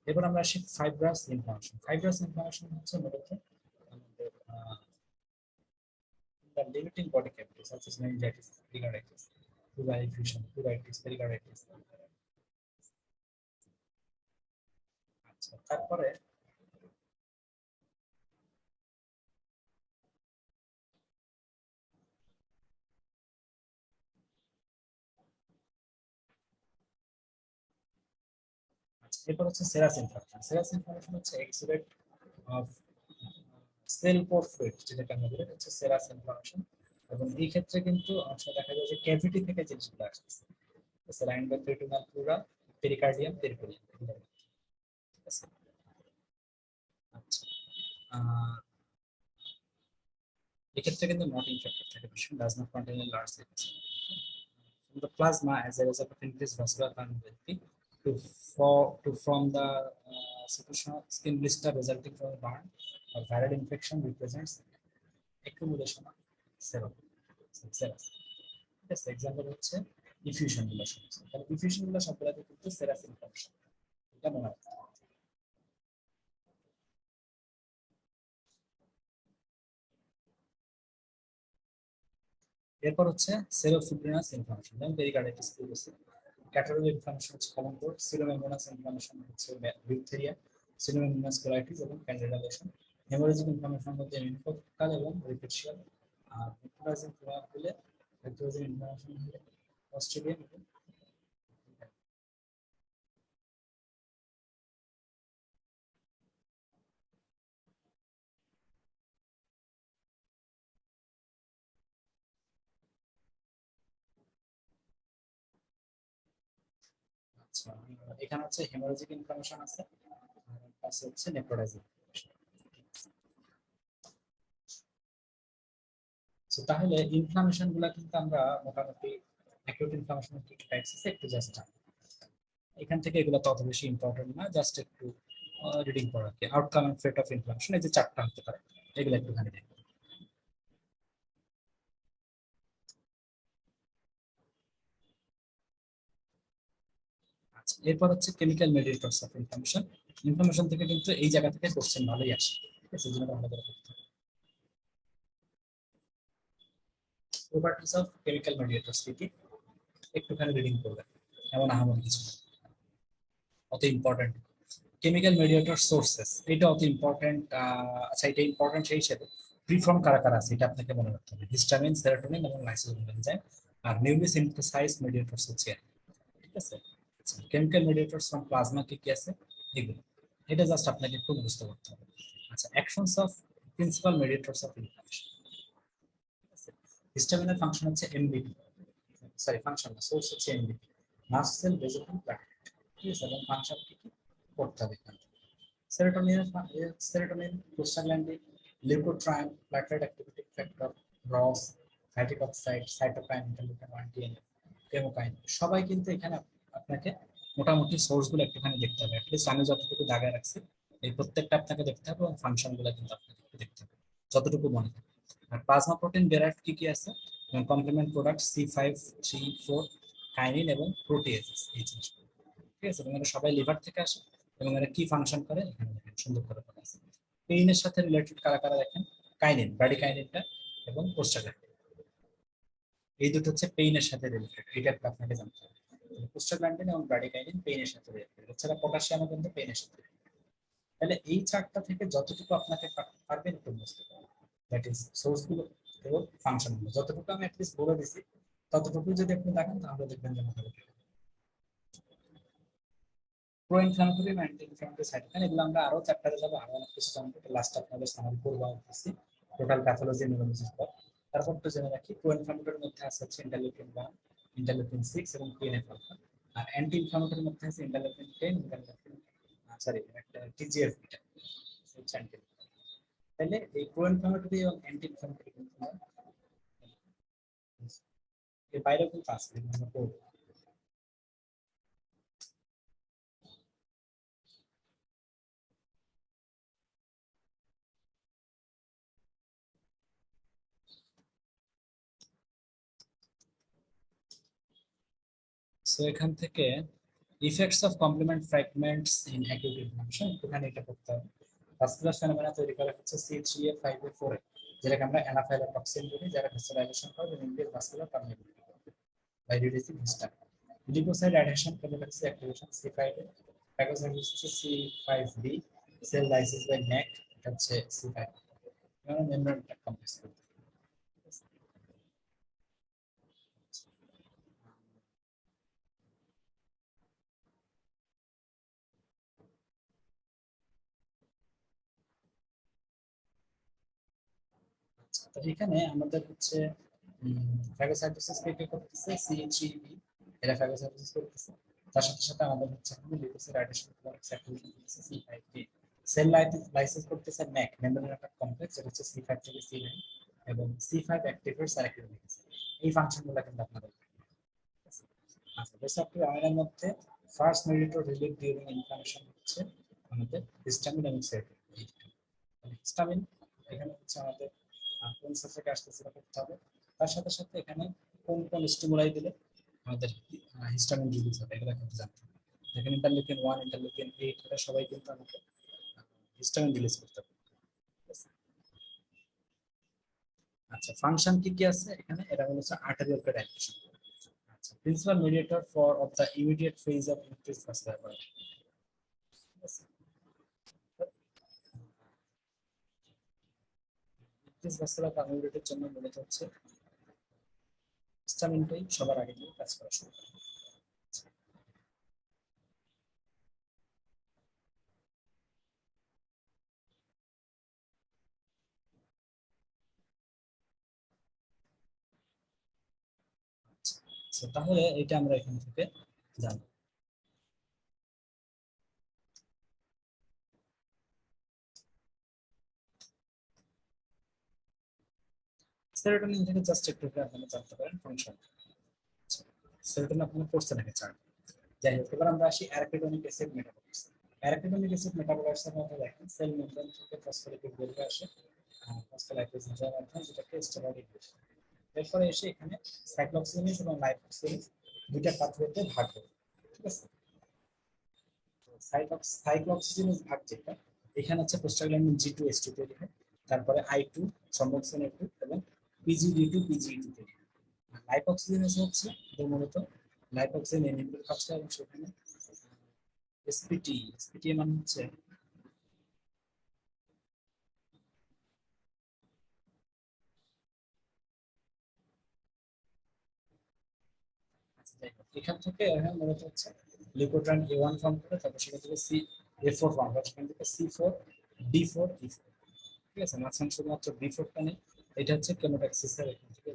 এবার আমরা আসি ফাইব্রাস ইনফ্লামেশন। ফাইব্রাস ইনফ্লামেশন হচ্ছে মূলত আমাদের the limiting body cavities such as meningitis, pericarditis, pleural effusion, pleuritis, pericarditis। আচ্ছা, তারপরে আচ্ছা, এরপর হচ্ছে সেরাস ইনফ্লামেশন। সেরাস ইনফ্লামেশন হচ্ছে exudate of cell poor fluid, যেটাকে আমরা বলি হচ্ছে সেরাস ইনফ্লামেশন। এবং এই ক্ষেত্রে কিন্তু অনেক সময় দেখা যায় যে ক্যাভিটি থেকে জিনিসগুলো আসতেছে, স্যালাইন বা পেরিটোনাল প্লুরা, পেরিকার্ডিয়াম, পেরিপেরিয়াম। ঠিক আছে, আচ্ছা। আহ, এক্ষেত্রে কিন্তু নট ইনফেক্টেড থাকে, patient does not contain a large size from the plasma as a result of increased vascular permeability to from the superficial skin blister resulting from a burn or viral infection represents accumulation of serum cells। ঠিক আছে, example হচ্ছে diffusion গুলো সমস্যা, তাহলে diffusion গুলো সবগুলোতে কিন্তু serous infection, এটা মনে রাখতে হবে। এরপর হচ্ছে সেরোফিব্রিনাস ইনফ্লামেশন, যেমন পেরিকার্ডিটিস, ক্যাটারাল ইনফ্লামেশন হচ্ছে কমন কোড, সিলোমেমোনাস ইনফ্লামেশন হচ্ছে ডিপথেরিয়া, সিলোমেমোনাস কোলাইটিস এবং ক্যান্ডিডা লেশন। হেমোরেজিক ইনফ্লামেশন মধ্যে মেনিনফোকাল এবং রিকেটশিয়াল। আর ভিক্টোরাইজিং প্রভাব হলে ভিক্টোরাইজিং ইনফ্লামেশন হলে অস্ট্রেলিয়ান এবং আচ্ছা, এখানে হচ্ছে হেমোরেজিক ইনফ্লামেশন আছে, আর পাশে হচ্ছে নেক্রোটাইজিং। সো তাহলে ইনফ্লামেশন গুলা কিন্তু আমরা মোটামুটি অ্যাকিউট ইনফ্লামেশন কি কি টাইপস আছে একটু জাস্ট জানি। এখান থেকে এগুলো তত বেশি ইম্পর্টেন্ট না, জাস্ট একটু রিডিং করা কি outcome and fate of inflammation, এই যে চারটা হতে পারে, এগুলো একটুখানি দেখবো। আচ্ছা, এরপর হচ্ছে কেমিক্যাল মেডিয়েটরস অফ ইনফ্লামেশন। ইনফ্লামেশন থেকে কিন্তু এই জায়গা থেকে কোশ্চেন ভালোই আসে। ঠিক আছে, এই জন্য ভালো করে পড়তে হবে। প্রপার্টিজ অফ কেমিক্যাল মেডিয়েটরস কি কি একটুখানি রিডিং করবেন, এমন আহামরি কিছু না, অত ইম্পর্টেন্ট। কেমিক্যাল মেডিয়েটর সোর্সেস, এটা অত ইম্পর্টেন্ট। আচ্ছা, এটা ইম্পর্টেন্ট সেই হিসেবে প্রিফর্ম কারা কারা আছে এটা আপনাকে মনে রাখতে হবে, হিস্টামিন, সেরোটোনিন এবং লাইসোজোমাল এনজাইম। আর নিউলি সিনথেসাইজ মেডিয়েটরস হচ্ছে এরা। ঠিক আছে, কেমিক্যাল মেডিয়েটরস ফ্রম প্লাজমা কি কি আছে এগুলো, এটা জাস্ট আপনাকে একটু বুঝতে পারতে হবে। আচ্ছা, actions of principal mediators of inflammation. হিস্টামিনের ফাংশন হচ্ছে এমবিপি, সরি ফাংশন না, সোর্স হচ্ছে MBP. Mast cell basophil platelet, ঠিক আছে, এবং ফাংশন কি কি করতে হবে এখানে। Serotonin, prostaglandin, leukotriene, platelet activity factor, ROS, nitric oxide, cytokine, interleukin 1, TNF, chemokine, সবাই কিন্তু এখানে আপনাকে মোটামুটি সোর্সগুলো একটুখানি দেখতে হবে। অ্যাটলিস্ট আমি যতটুকু দাগায় রাখছি এই প্রত্যেকটা আপনাকে দেখতে হবে, এবং ফাংশনগুলো কিন্তু আপনাকে একটু দেখতে হবে যতটুকু মনে থাকে। আর প্লাজমা প্রোটিন ডেরাইভড কি কি আছে, কমপ্লিমেন্ট প্রোডাক্ট C5, C4, কাইনিন এবং প্রোটিয়েজেস, এই জিনিসগুলো, ঠিক আছে, এবং এরা সবাই লিভার থেকে আসে, এবং এরা কি ফাংশন করে এখানে দেখেন সুন্দর করে বলা আছে। পেইনের সাথে রিলেটেড কারা কারা দেখেন, কাইনিন, ব্র্যাডিকাইনিনটা এবং প্রোস্টাগ্ল্যান্ডিন, এই দুটো হচ্ছে পেইনের সাথে রিলেটেড, এটা আপনাকে জানতে হবে। প্রোস্টাগ্ল্যান্ডিন এবং ব্র্যাডিকাইনিন পেইনের সাথে রিলেটেড, এছাড়া পটাশিয়ামও কিন্তু পেইনের সাথে related। তাহলে এই চারটা থেকে যতটুকু আপনাকে পারবেন একটু বুঝতে পারবেন, দ্যাট ইজ সোর্সগুলো এবং ফাংশনগুলো যতটুকু আমি অ্যাটলিস্ট বলে দিছি, ততটুকু যদি আপনি দেখেন তাহলে দেখবেন যে মোটামুটি প্রো ইনফ্লামেটরি এবং অ্যান্টি ইনফ্লামেটরি সাইটোকাইন, এগুলো আমরা আরো চ্যাপ্টারে যাবো, আরো অনেক কিছু জানবো। লাস্ট আপনাদের সামারি করব আসছি টোটাল প্যাথোলজি নিউরোলজির পর। তারপর তো জেনে রাখি প্রো ইনফ্লামেটরির মধ্যে আছে হচ্ছে ইন্টারলিউকিন 1, ইন্টারলিউকিন 6 এবং টিএনএফ আলফা। আর অ্যান্টি ইনফ্লামেটরির মধ্যে আছে ইন্টারলিউকিন 10, ইন্টারলিউকিন সরি একটা টিজিএফ বিটা, হচ্ছে অ্যান্টি। তাহলে এই প্রো ইনফ্লামেটরি এবং অ্যান্টি ইনফ্লামেটরি কিন্তু এর বাইরেও কিন্তু আছে, আমরা পড়বো। সো এখান থেকে effects of complement fragments in acute inflammation, একটুখানি এটা করতে হবে। ভাস্কুলার ফেনোমেনা তৈরি করা হচ্ছে C3A5A4, যেটাকে আমরা অ্যানাফাইলোটক্সিন বলি, যারা ভেসোডাইলেশন করে এবং increase vascular permeability by reducing histamine. Leukocyte adhesion chemicals activation C5A, phagocyte হচ্ছে C5B, সেল লাইসিস বাই ন্যাক, এটা হচ্ছে C5, মানে মেমব্রেনটা কমপ্লেক্স করতে। তো এখানে আমাদের হচ্ছে ফ্যাগোসাইটোসিস কে করতেছে C3B, এটা ফ্যাগোসাইটোসিস করতেছে। তার সাথে সাথে আমাদের হচ্ছে লিউকোসাইট অ্যাডিশন কমপ্লেক্স অ্যাক্টিভেশন করতেছে C5B, সেল লাইসিস করতেছে ম্যাক, মেমব্রেন কমপ্লেক্স, এটা হচ্ছে C5 থেকে C9, এবং C5 অ্যাক্টিভেটস অ্যাক্টিভিটিস, এই ফাংশনগুলো কিন্তু আপনাদের। আচ্ছা, রিসেপ্টর আয়নের মধ্যে ফার্স্ট মেডিটর রিলিভ ডিউরিং ইনফ্লামেশন হচ্ছে আমাদের হিস্টামিন এবং সেরোটোনিন। হিস্টামিন এখানে হচ্ছে আমাদের কোন সোর্স থেকে আসতেছে সেটা করতে হবে। তার সাথে সাথে এখানে কোন কোন স্টিমুলাই দিলে আমাদের হিস্টামিন রিলিজ হবে এগুলো কিন্তু জানতে হবে। এখানে ইন্টারলিউকিন 1, ইন্টারলিউকিন 8, এরা সবাই কিন্তু আমাকে হিস্টামিন রিলিজ করতে হবে। আচ্ছা, ফাংশন কি কি আছে এখানে, এটা হচ্ছে আর্টেরিয়াল ডাইলেশন। আচ্ছা, principal mediator for of the immediate phase of increase vascular biology. Increase vascular বায়োলজির জন্য মূলত হচ্ছে হিস্টামিনটাই সবার আগে দিয়ে কাজ করা শুরু করে। So, তাহলে এটা আমরা এখান থেকে জানবো। সেরোটোনিন থেকে জাস্ট একটু আপনারা জানতে পারেন ফাংশন। সেরোটোনিন আপনারা পড়তে নাকি চান। যাই হোক, এবার আমরা আসি অ্যারাকিডোনিক অ্যাসিড মেটাবলিটস। অ্যারাকিডোনিক অ্যাসিড মেটাবলিটস এর মধ্যে দেখেন সেল মেমব্রেন থেকে ফসফোলিপিড বেরিয়ে আসে, ফসফোলাইপেজের মাধ্যমে, যেটাকে স্টেরয়েড বলে। এরপরে এসে এখানে সাইক্লোক্সিনেজ এবং লাইপোক্সিনেজ দুইটা পাথওয়েতে ভাগ হবে, ঠিক আছে। সাইক্লোক্সিনেজ ভাগ যেটা, এখানে হচ্ছে প্রোস্টাগ্ল্যান্ডিন G2H2 তৈরি হয়, তারপরে I2, থ্রম্বোক্সিন A2 এবং PGD2 PGE2 তৈরি হয়। লাইপোক্সিনেজ হচ্ছে মূলত লাইপোক্সিন ইনহিবিটর কাজটা, এবং সেখানে এসপিটি মানে হচ্ছে এখান থেকে মূলত হচ্ছে লিউকোট্রাইন A1 ফর্ম করে, তারপর সেখান থেকে C A4 ফর্ম করে, সেখান থেকে C4 D4 E4, ঠিক আছে, মাঝখানে শুধুমাত্র D4টা নেই। এটা হচ্ছে কেমোটক্সিসের এখান থেকে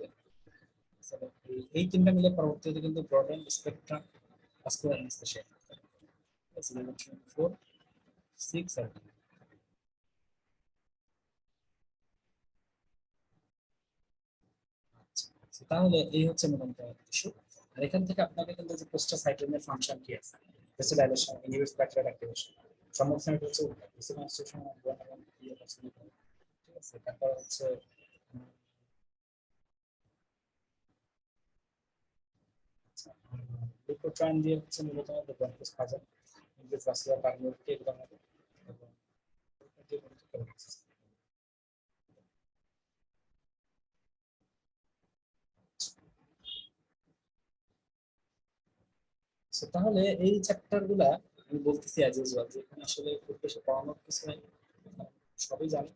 এই তিনটা মিলে পরবর্তীতে কিন্তু broad spectrum vascular anesthesia. That's 11, 4, 6, 7. তাহলে এই হচ্ছে মোটামুটি ইস্যু। আর এখান থেকে আপনাকে কিন্তু যে প্রোস্টাসাইক্লিনের ফাংশন কি আছে, ভেসোডাইলেশন, ইনহিবিটস প্যাক্রিয়াল অ্যাক্টিভেশন, সম্মুখ সাইড হচ্ছে উল্টা ভেসোকনস্ট্রিকশন অফ ব্লাড এবং ইয়ে পছন্দ করে, ঠিক আছে। তারপর হচ্ছে লিউকোট্রাইন দিয়ে হচ্ছে মূলত ব্রঙ্কোস খাজা, ইনহিবিটস ভাস্কুলার পারমিয়াবিলিটি এগুলো হবে এবং দিয়ে মূলত করে দিচ্ছে। তাহলে এই চ্যাপ্টার গুলা আমি বলতেছি অ্যাজ ইউজুয়াল যে এখানে আসলে খুব বেশি পড়ানোর কিছু নাই, সবই জানি,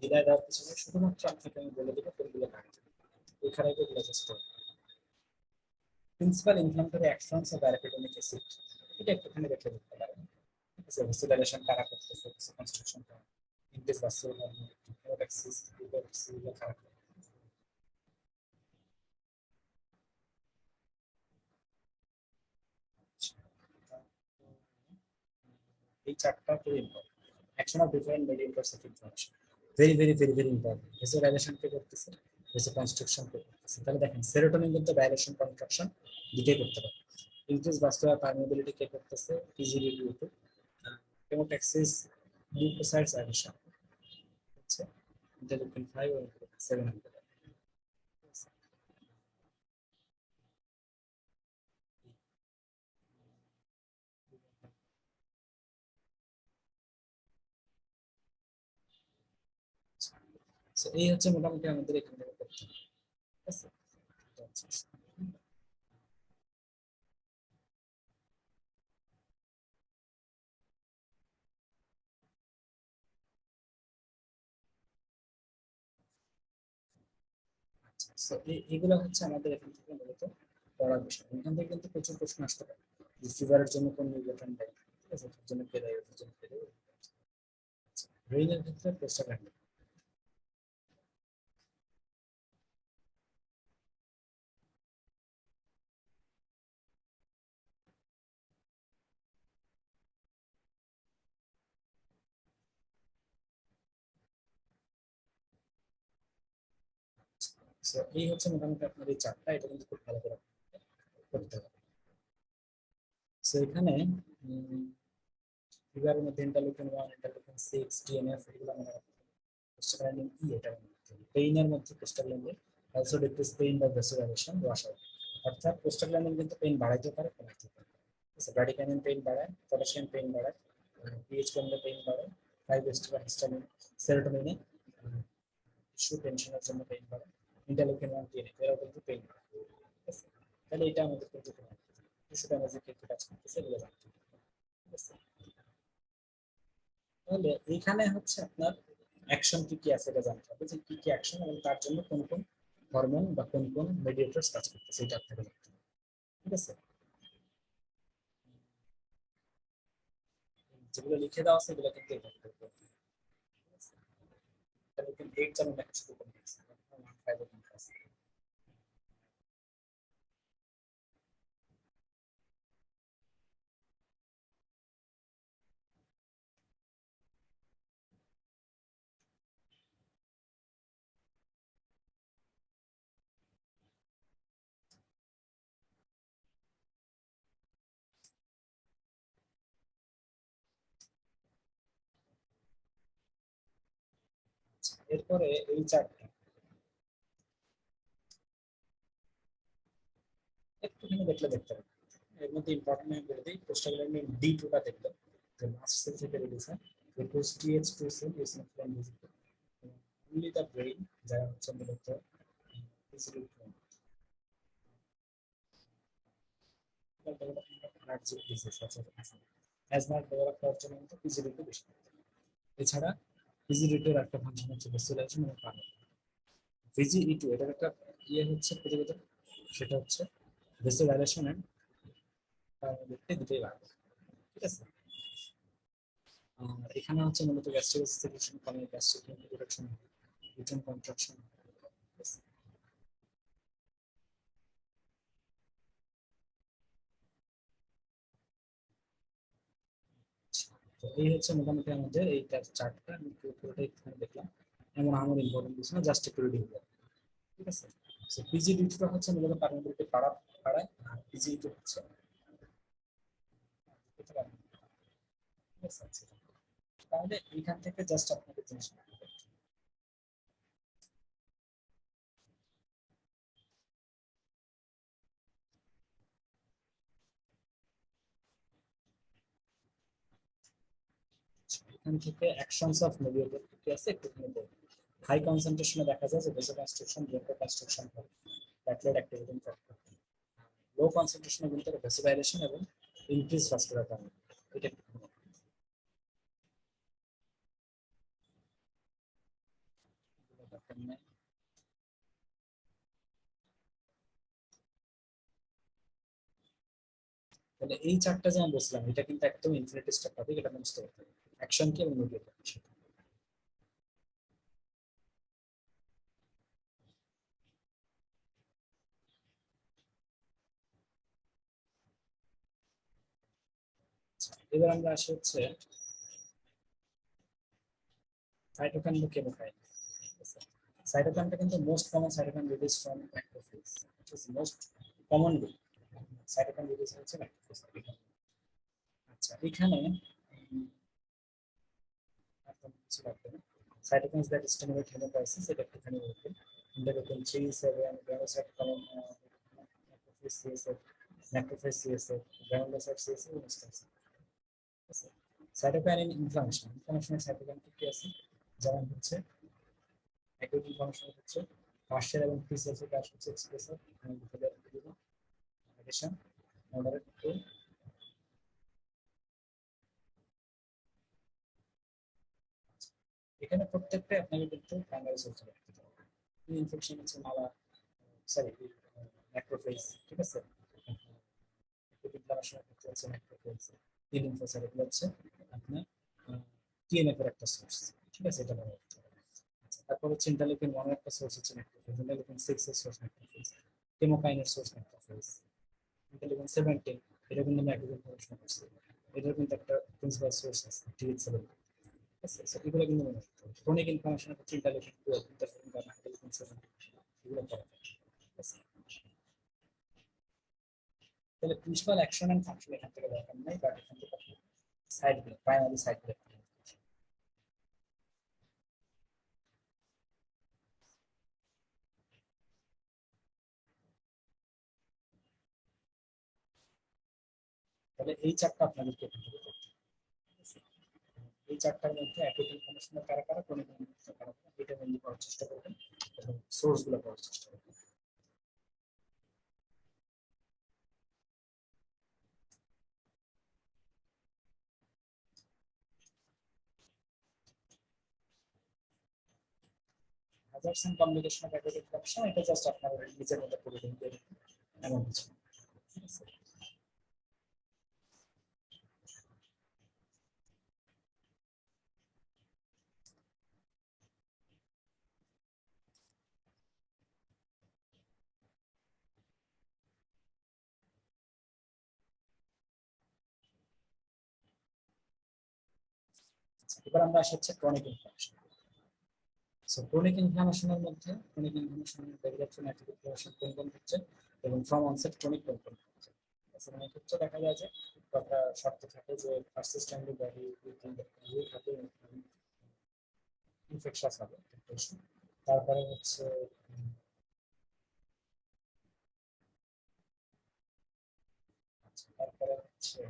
বিদায় দেওয়ার কিছু নেই, শুধুমাত্র আপনাকে আমি বলে দেবো কোনগুলো কাটতে এখানে এগুলো just principal inflammatory actions of arachidonic acid, এটা একটুখানি দেখে দেখতে পারেন, ঠিক আছে। ভেসোডাইলেশন কারা করতেছে, কনস্ট্রাকশন করা, ইনটেস ভাস্কুলার হেমোটক্সিস, লিউকোটক্সিস এগুলো কারা করে। এই চারটা খুবই important. Action of different mediators of inflammation, very very very very important. Vasodilation কে করতেছে, ভেসো কনস্ট্রাকশন কে করতেছে। তাহলে দেখেন সেরোটোনিন কিন্তু ডাইলেশন কনট্রাকশন দুটোই করতে পারে। ইনক্রিজ ভাস্কুলার পারমিয়াবিলিটি কে করতেছে, পিজিডি2, হেমোটক্সিস, লিউকোসাইটস অ্যাডিশন হচ্ছে ইন্টারলিউকিন 5 এবং ইন্টারলিউকিন 7 হতে পারে। So, এই হচ্ছে মোটামুটি আমাদের এখান থেকে করতে হবে, ঠিক আছে। এটা হচ্ছে আচ্ছা। So, এগুলো হচ্ছে আমাদের এখান থেকে মূলত পড়ার বিষয়। এখান থেকে কিন্তু প্রচুর প্রশ্ন আসতে পারে যে ফিভারের জন্য কোন নিউট্রিশন দেয়, ঠিক আছে, ওর জন্য কে দেয়, ওর জন্য কে দেয়। ব্রেইনের ক্ষেত্রে প্রোস্টাগ্ল্যান্ডিন। So, এই হচ্ছে মোটামুটি আপনার এই চারটা, এটা কিন্তু খুব ভালো করে করতে হবে। সো এখানে ফিভারের মধ্যে ইন্টারলিউকিন 1, ইন্টারলিউকিন 6, টিএনএফ এগুলো মনে রাখতে হবে। প্রোস্টাগ্ল্যান্ডিন ই এটা মনে রাখতে হবে। পেইনের মধ্যে prostaglandin also decrease pain by vasodilation, wash out. অর্থাৎ প্রোস্টাগ্ল্যান্ডিন কিন্তু পেইন বাড়াইতে পারে, কমাইতে পারে। ব্র্যাডিকাইনিন পেইন বাড়ায়, পটাশিয়াম পেইন বাড়ায়, পিএইচ কমলে পেইন বাড়ায়, 5-HT হিস্টামিন, সেরোটোনিনে টিস্যু টেনশনের জন্য পেইন বাড়ায়, ইন্টারলিউকিন 1, টিএনএফ এরাও কিন্তু পেইন বাড়ায়, ঠিক আছে। তাহলে এটা আমাদের কিন্তু টিস্যু ড্যামেজের ক্ষেত্রে কাজ করতেছে, এগুলো জানতে হবে, ঠিক আছে। তাহলে এখানে হচ্ছে আপনার অ্যাকশন কি কি আছে এটা জানতে হবে, যে কি কি অ্যাকশন এবং তার জন্য কোন কোন হরমোন বা কোন কোন মেডিয়েটরস কাজ করতেছে এটা আপনাকে জানতে হবে, ঠিক আছে। যেগুলো লিখে দেওয়া আছে এগুলো কিন্তু এইভাবে করতে হবে, ঠিক আছে। তাহলে কিন্তু 8 যেমন লেখা শুরু করে দিয়েছে, 1, 5 এর মধ্যে আছে। এরপরে এই চারটা একটুখানি দেখলে দেখতে হবে। এর মধ্যে ইম্পর্টেন্ট আমি বলে দিই, প্রোস্টাগ্ল্যান্ডিন D2টা দেখবে, যে মাস্ট সেল থেকে রিলিজ হয়, because TH2 cell is not visible only the brain, যারা হচ্ছে মূলত visible development of allergic disease আছে, অ্যাজমা ডেভেলপ করার জন্য কিন্তু পিজিডিটি বেশি। এছাড়া পিজিডিটির একটা ফাংশন হচ্ছে ভেসোডাইলেশন এবং পানি। ভিজিই2 এটার একটা ইয়ে হচ্ছে প্রতিবেদন, সেটা হচ্ছে ভেসোডাইলেশন এন্ড পারমিয়াবিলিটি দুটোই বাড়বে, ঠিক আছে। আর এখানে হচ্ছে মূলত গ্যাস্ট্রিক সিচুয়েশন কমে, গ্যাস্ট্রিক রিডাকশন, রিটার্ন কন্ট্রাকশন, তো এই হচ্ছে মোটামুটি আমাদের এই চার্টটা আমি পুরোটাই এখানে দেখলাম, এমন আমার ইম্পর্টেন্ট কিছু না, জাস্ট একটু রিডিং করবো। ঠিক আছে, পিজি ডিউটিটা হচ্ছে মূলত পারমিটকে পাড়ায়, আর পিজি ডিউটি হচ্ছে, ঠিক আছে। তাহলে এখান থেকে জাস্ট আপনাকে জিনিস এখান থেকে অ্যাকশনস অফ মিডিয়েটর কি আছে একটুখানি বলবো। হাই কনসেন্ট্রেশনে দেখা যায় যে বেসো কনস্ট্রাকশন ব্রেকো কনস্ট্রাকশন করে ব্যাকলোড অ্যাক্টিভিটিং ফ্যাক্টর, লো কনসেন্ট্রেশনে কিন্তু ভেসোডাইলেশন এবং ইনক্রিজ ভাস্কুলার টার্ন, এটা একটু ব্যাপার নেই। তাহলে এই চারটা যে আমি বলছিলাম এটা কিন্তু একদম ইনফিনিটি স্টেপ টপিক, এটা বুঝতে হবে অ্যাকশন কি এবং মিডিয়েটর। এবার আমরা আসি হচ্ছে সাইটোকাইন বা কেমোকাইন। সাইটোকাইনটা কিন্তু most common cytokine release from macrophage, it is most commonly cytokine release হচ্ছে ম্যাক্রোফেজ। আচ্ছা এখানে একদম কিছু লাগবে না, সাইটোকাইনস দ্যাট স্টিমুলেট হেমোটাইসিস এটা একটুখানি বলবো। ইন্টারলিউকিন 3/7 গ্রানুলোসাইট কলম macrophage CSF, macrophage CSF, granulocyte CSF এবং স্টেম সেল। ঠিক আছে, সাইটোকাইন ইনফ্লামেশন, ইনফ্লামেশনের সাইটোকাইন কি আছে, যেমন হচ্ছে অ্যাকিউট ইনফ্লামেশন হচ্ছে পার্শিয়াল এবং প্রি সেলসিক কাজ হচ্ছে এক্সপ্রেসর এবং মেডিসিন মডারেট টু। এখানে প্রত্যেকটা আপনাকে কিন্তু প্রাইমারি সোর্স রাখতে হবে। ইনফেকশন হচ্ছে মালা, সরি ম্যাক্রোফেজ, ঠিক আছে, ইনফ্লামেশনের ক্ষেত্রে হচ্ছে ম্যাক্রোফেজ, টি লিম্ফোসাইট, এগুলো হচ্ছে আপনার টিএনএফ এর একটা সোর্স। ঠিক আছে, এটা মনে রাখতে হবে। আচ্ছা, তারপর হচ্ছে ইন্টারলিউকিন 1 এর একটা সোর্স হচ্ছে ম্যাক্রোফেজ, ইন্টারলিউকিন 6 এর সোর্স ম্যাক্রোফেজ, কেমোকাইনের সোর্স ম্যাক্রোফেজ, ইন্টারলিউকিন 17 এটা কিন্তু ম্যাক্রোফেজ প্রোডাকশন করছে, এটার কিন্তু একটা প্রিন্সিপাল সোর্স আছে টিএইচ7। ঠিক আছে, সো এগুলো কিন্তু মনে রাখতে হবে। ক্রনিক ইনফ্লামেশনের ক্ষেত্রে ইন্টারলিউকিন 12, ইন্টারলিউকিন 17 এগুলো পড়া থাকে। ঠিক আছে, তাহলে প্রিন্সিপাল অ্যাকশন এন্ড ফাংশন এখান থেকে দরকার নাই, বাট এখান থেকে সাইড প্রাইমারি সাইড। তাহলে এই চারটা আপনাদেরকে এখান থেকে করতে হবে। ঠিক আছে? এই চারটার মধ্যে অ্যাকুট ইনফ্লামেশনের কারা কারা, ক্রনিক ইনফ্লামেশনের কারা কারা, এটা মেনলি পড়ার চেষ্টা করবেন এবং সোর্স গুলো পড়ার চেষ্টা করবেন। Hazards and complication of acute inflammation এটা জাস্ট আপনার নিজের মধ্যে পড়ে নিতে এমন কিছু। ঠিক আছে, এবার আমরা আসি হচ্ছে ক্রনিক ইনফ্লামেশন। সো ক্রনিক ইনফ্লামেশনের মধ্যে ক্রনিক ইনফ্লামেশনের ডেভেলপশন অ্যাকুট ইনফ্লামেশন কোন কোন হচ্ছে এবং ফ্রম অনসেট ক্রনিক কোন কোন হচ্ছে। আচ্ছা, মানে ক্ষেত্রে দেখা যায় যে একটা শর্ত থাকে যে পারসিস্টেন্টলি বডি থাকে, ইনফেকশাস হবে, তারপরে হচ্ছে তারপরে হচ্ছে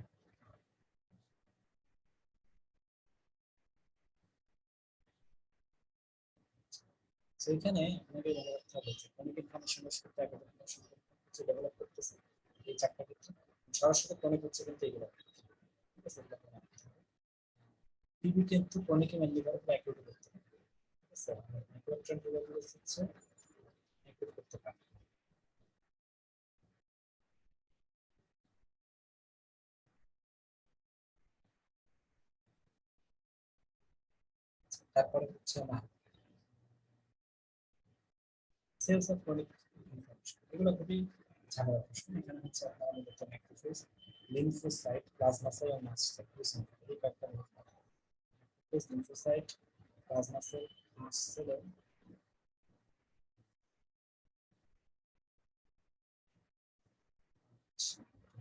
সেইখানে আমাদের মনে রাখতে হবে যে ক্রনিক ইনফ্লামেশনের সাথে অ্যাকুট ইনফ্লামেশন হচ্ছে ডেভেলপ করতেছে এই চারটা ক্ষেত্রে, সরাসরি ক্রনিক হচ্ছে কিন্তু এগুলো। ঠিক আছে, টিবি কিন্তু ক্রনিক মেনলি করে অ্যাকুট করতে পারে। ঠিক আছে, অ্যাকুট টিউবারকুলোসিস হচ্ছে অ্যাকুট করতে পারে। তারপরে হচ্ছে না সেলস অফ ক্রনিক ইনফ্লামেশন, এগুলো খুবই ঝামেলা প্রশ্ন। এখানে হচ্ছে আপনার মূলত ম্যাক্রোফেজ, লিম্ফোসাইট, প্লাজমা সেল এবং মাস্ট সেল, এই কয়েকটা lymphocyte, plasma sell, mast cell.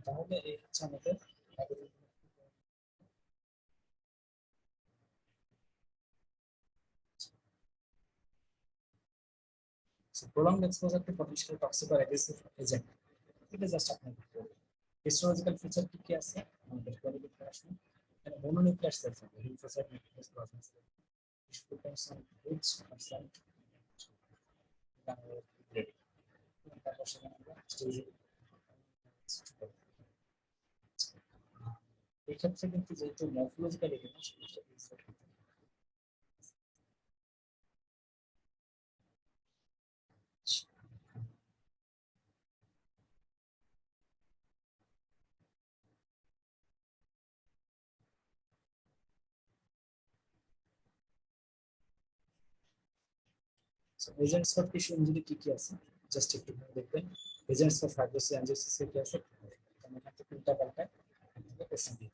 তাহলে এই হচ্ছে আমাদের prolonged exposure to potential toxic or aggressive agent, এটা জাস্ট আপনার হিস্টোলজিক্যাল ফিচার কি কি আছে আমাদের পরে দেখতে আসুন। এখানে মনোনিউক্লিয়ার সেলস আছে, lymphocyte, macrophage, plasma sell, depends on which percent grade. তারপর সেখানে আমরা স্টেজ, এই ক্ষেত্রে কিন্তু যেহেতু morphological element, agents for tissue injury কি কি আছে জাস্ট একটু দেখবেন। এজেন্টস ফর ফাইব্রোসিস অ্যাঞ্জিওসিস কি আছে, আমি এখান থেকে উল্টা পাল্টায় কোশ্চেন দিই।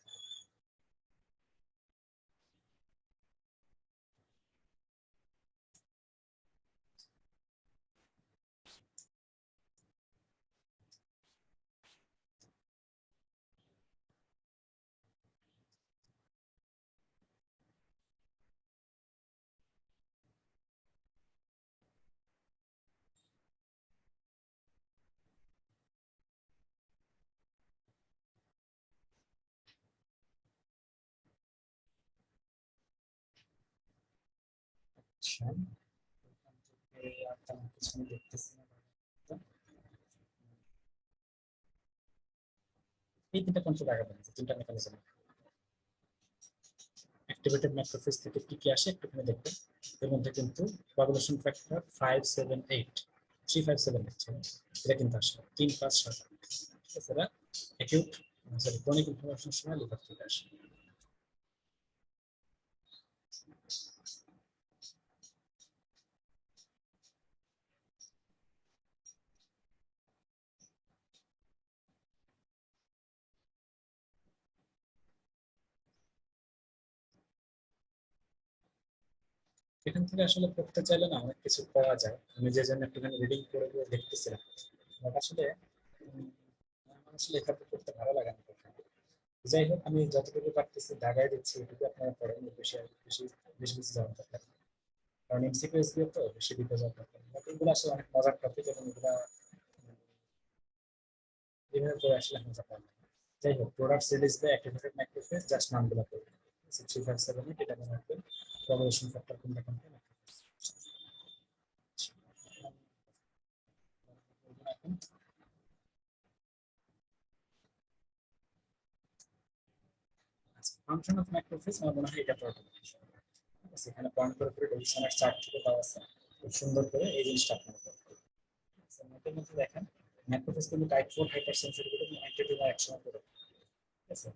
আচ্ছা, আর তেমন কিছু আমি দেখতেছি না। এই তিনটা কন্ট্রোল আগে তিনটা মেকানিজম অ্যাক্টিভেটেড ম্যাক্রোফেজ থেকে কি কি আসে একটুখানি দেখবেন। এর মধ্যে কিন্তু কোয়াগুলেশন ফ্যাক্টর 578, 3578, এটা কিন্তু আসে 3, 5, 7। এছাড়া অ্যাকিউট সরি ক্রনিক ইনফ্লামেশনের সময় লিভার থেকে আসে। এখান থেকে আসলে পড়তে চাইলে না অনেক কিছু পাওয়া যায়, আমি যে জন্য একটুখানি রিডিং করে করে দেখতেছিলাম। বাট আসলে আমার আসলে এটা পড়তে ভালো লাগে না। যাই হোক, আমি যতটুকু পারতেছি দাগাই দিচ্ছি, এটুকু আপনারা পড়েন, বেশি বেশি বেশি বেশি যাওয়ার দরকার নেই। কারণ এমসিকিউ এসবিও তো বেশি দিতে যাওয়ার দরকার নেই। বাট এগুলো আসলে অনেক মজার টপিক এবং এগুলা এভাবে করে আসলে মজা পাওয়া যায়। যাই হোক, প্রোডাক্ট সিরিজ বা অ্যাক্টিভেটেড ম্যাক্রোফেজ জাস্ট নামগুলো করবেন। 357 এটা মনে রাখবেন। কোয়াগুলেশন ফ্যাক্টর কোনটা কোনটা। ফাংশন অফ ম্যাক্রোফেজ আমার মনে হয় এটা পড়া ঠিক আছে। এখানে পয়েন্ট করে করে ডিভিশনের চার্ট থেকে দেওয়া আছে, খুব সুন্দর করে এই জিনিসটা আপনারা করবেন। নোটের মধ্যে দেখেন ম্যাক্রোফেজ কিন্তু টাইপ 4 হাইপার সেন্সিটিভ এবং অ্যান্টিটিউড একসময় করে, ঠিক আছে।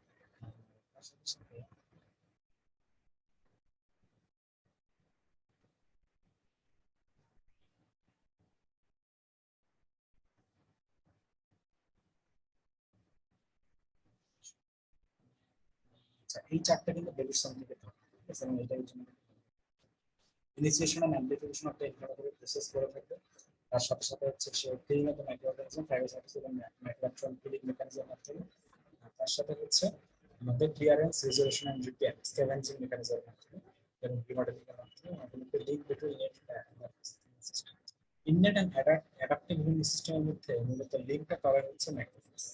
আচ্ছা, এই চারটা কিন্তু ডেভিশন থেকে থাকে, ঠিক আছে। এবং এটাই জন্য initiation and amplification of the inflammatory process করে থাকবে। তার সাথে সাথে হচ্ছে সে cleaning of the microorganism, phagocytosis এবং মাইক্রোঅ্যাকশন ক্লিনিং মেকানিজমের মাধ্যমে। আর তার সাথে হচ্ছে আমাদের clearance, resolution and repair scavenging মেকানিজমের মাধ্যমে এবং রিমডেলিংয়ের মাধ্যমে আমাদের link between system. Innate and adaptive immune সিস্টেমের মধ্যে মূলত লিঙ্কটা করা হচ্ছে ম্যাক্রোফেজ।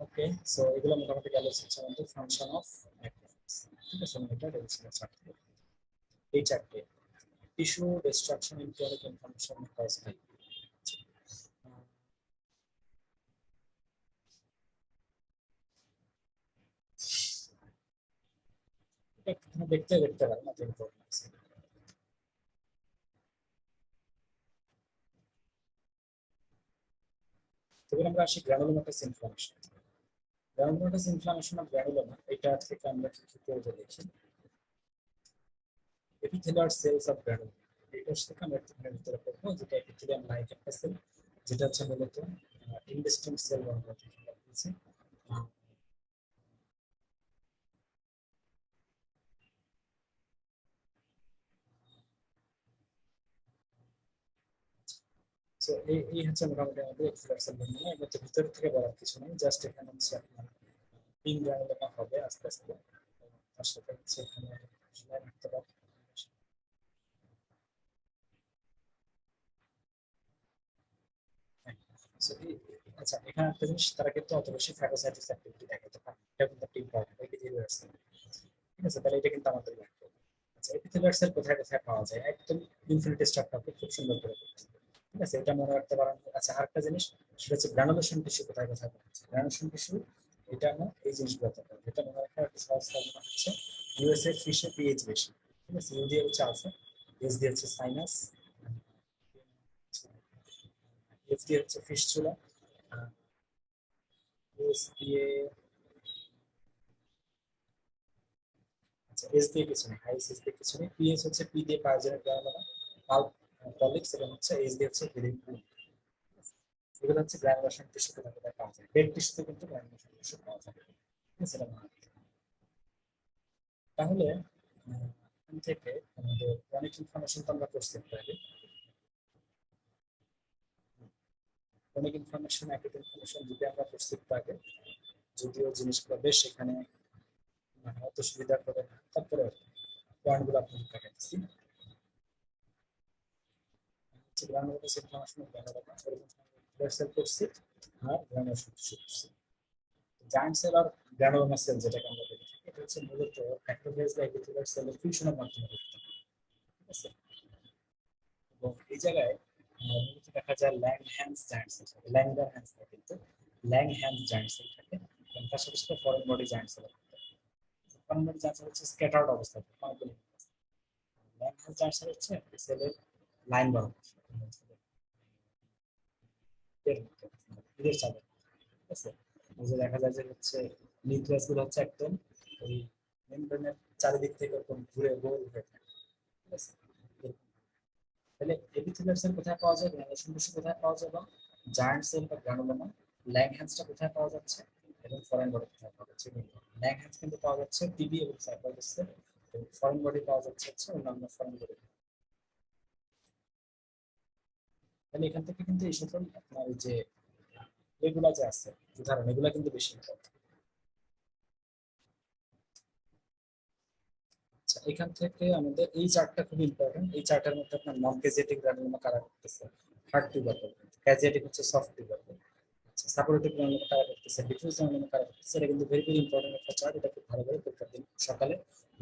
ওকে, সো এগুলো মোটামুটি গেল হচ্ছে আমাদের ফাংশন অফ ম্যাক্রোফেজ, ঠিক আছে। এটা রেজিস্টার চার্ট, এই চারটে tissue destruction in chronic inflammation cause by. এটা এখানে দেখতে দেখতে পারেন না তিন প্রবলেম। তবে আমরা আসি granulomatous inflammation. Granulomatous inflammation of granuloma, এটা থেকে আমরা কি কি করবো দেখি। এপিথেলিয়াল সেলস অফ গ্রানুলোমা, এটার থেকে আমরা একটু ভিতরে করবো, যেটা এপিথেলিয়াম লাইক একটা সেল, যেটা হচ্ছে মূলত ইনভেস্টিং সেল বলা হচ্ছে। সো এই হচ্ছে মোটামুটি আমাদের এপিথেলিয়াল সেল বর্ণনা। এর মধ্যে ভিতর থেকে বলার কিছু নেই, জাস্ট এখানে হচ্ছে আপনার পিন গ্রানুলোমা হবে আস্তে আস্তে, তার সাথে হচ্ছে এখানে রাখতে পারবেন। So, আচ্ছা, এখানে একটা জিনিস, তারা কিন্তু অত বেশি ফ্যাগোসাইটিস অ্যাক্টিভিটি দেখাতে পারে না। এটা কিন্তু একটা ইম্পর্টেন্ট এপিথেলিয়াল সেল। ঠিক আছে, তাহলে এটা কিন্তু আমাদের লাগবে। আচ্ছা, এপিথেলিয়াল সেল কোথায় কোথায় পাওয়া যায়, একদম ইনফিনিটি স্ট্রাকচারকে খুব সুন্দর করে করতে হবে। ঠিক আছে, এটা মনে রাখতে পারেন। আচ্ছা, আরেকটা জিনিস, সেটা হচ্ছে গ্রানুলেশন টিস্যু কোথায় কোথায় পাওয়া যায়। গ্রানুলেশন টিস্যু, এটা না, এই জিনিসগুলো থাকবে, এটা মনে রাখার একটা সহজ ফর্মুলা হচ্ছে ইউএসএ ফিশে পিএইচ বেশি। ঠিক আছে, ইউ দিয়ে হচ্ছে আলফা, এস দিয়ে হচ্ছে সাইনাস, এফ দিয়ে হচ্ছে ফিস্চুলা, এস দিয়ে, আচ্ছা এস দিয়ে কিছু নেই, হাই এস দিয়ে কিছু নেই, পিএইচ হচ্ছে পি দিয়ে পাইজেনের গ্রানুলা, পাল্প পলিক্স, এবং হচ্ছে এইচ দিয়ে হচ্ছে গ্রিন। এগুলো হচ্ছে গ্রানুলেশন টিস্যু কোথা কোথায় পাওয়া যায়। ডেড টিস্যুতে কিন্তু গ্রানুলেশন টিস্যু পাওয়া যায়। ঠিক আছে, এটা মনে রাখতে হবে। তাহলে এখান থেকে আমাদের অনেক ইনফরমেশন তো আমরা প্রস্তুত পারি, অনেক ইনফরমেশন, একই ইনফরমেশন যদি আমরা প্রস্তুত পাই, যদিও জিনিসগুলো বেশ এখানে মানে অত সুবিধা করে না, তারপরে পয়েন্টগুলো আপনাদের দেখাচ্ছি। হচ্ছে গ্রানুলোমাস ইনফরমেশন সেল করছি, আর গ্রানুলেশন টিস্যু করছি। জায়ান্ট সেল আর গ্রানুলোমাস সেল যেটাকে আমরা বলি, এটা হচ্ছে মূলত ম্যাক্রোফেজ বা এপিথেলিয়াল সেলের ফিউশনের মাধ্যমে ঘটতে পারে। ঠিক আছে, এবং এই জায়গায় মূলত দেখা যায় ল্যাংহ্যান্স জায়ান্ট সেল থাকে, ল্যাঙ্গার হ্যান্স থাকে, কিন্তু ল্যাংহ্যান্স জায়ান্ট সেল থাকে, এবং তার সাথে সাথে ফরেন বডি জায়ান্ট সেল থাকে। ফরেন বডি জায়ান্ট সেল হচ্ছে স্ক্যাটার্ড অবস্থায় থাকে অনেকগুলো। ল্যাংহ্যান্স জায়ান্ট সেল হচ্ছে সেলের লাইন বরাবর, এদের চাঁদা। ঠিক আছে, এই যে দেখা যায় যে হচ্ছে নিউক্লিয়াস গুলো হচ্ছে একদম ওই মেমব্রেনের চারিদিক থেকে এরকম ঘুরে গোল হয়ে থাকে। ঠিক আছে, তাহলে এপিথেলিয়াল সেল কোথায় পাওয়া যায়, গ্রানুলেশন টিস্যু কোথায় পাওয়া যায়, এবং জায়ান্ট সেল বা গ্রানুলোমা ল্যাংহ্যান্সটা কোথায় পাওয়া যাচ্ছে, এবং ফরেন বডি কোথায় পাওয়া যাচ্ছে। ল্যাংহ্যান্স কিন্তু পাওয়া যাচ্ছে টিবি এবং সাইটোসিসে, এবং ফরেন বডি পাওয়া যাচ্ছে হচ্ছে অন্যান্য ফরেন বডি। তাহলে এখান থেকে কিন্তু এই সকল আপনার এই যে এগুলা যে আছে উদাহরণ, এগুলা কিন্তু বেশি ইম্পর্টেন্ট। আচ্ছা, এখান থেকে আমাদের এই চার্টটা খুব ইম্পর্টেন্ট। এই চার্টের মধ্যে আপনার নন ক্যাজিয়েটিক গ্রানুলোমা কারা করতেছে, হার্ড টিউবার করবে, ক্যাজিয়েটিক হচ্ছে সফট টিউবার করবে। আচ্ছা, সাপোরেটিভ গ্রানুলোমা কারা করতেছে, ডিফিউজ গ্রানুলোমা কারা করতেছে, এটা কিন্তু ভেরি ভেরি ইম্পর্টেন্ট একটা চার্ট। এটা খুব ভালো করে পরীক্ষার দিন সকালে,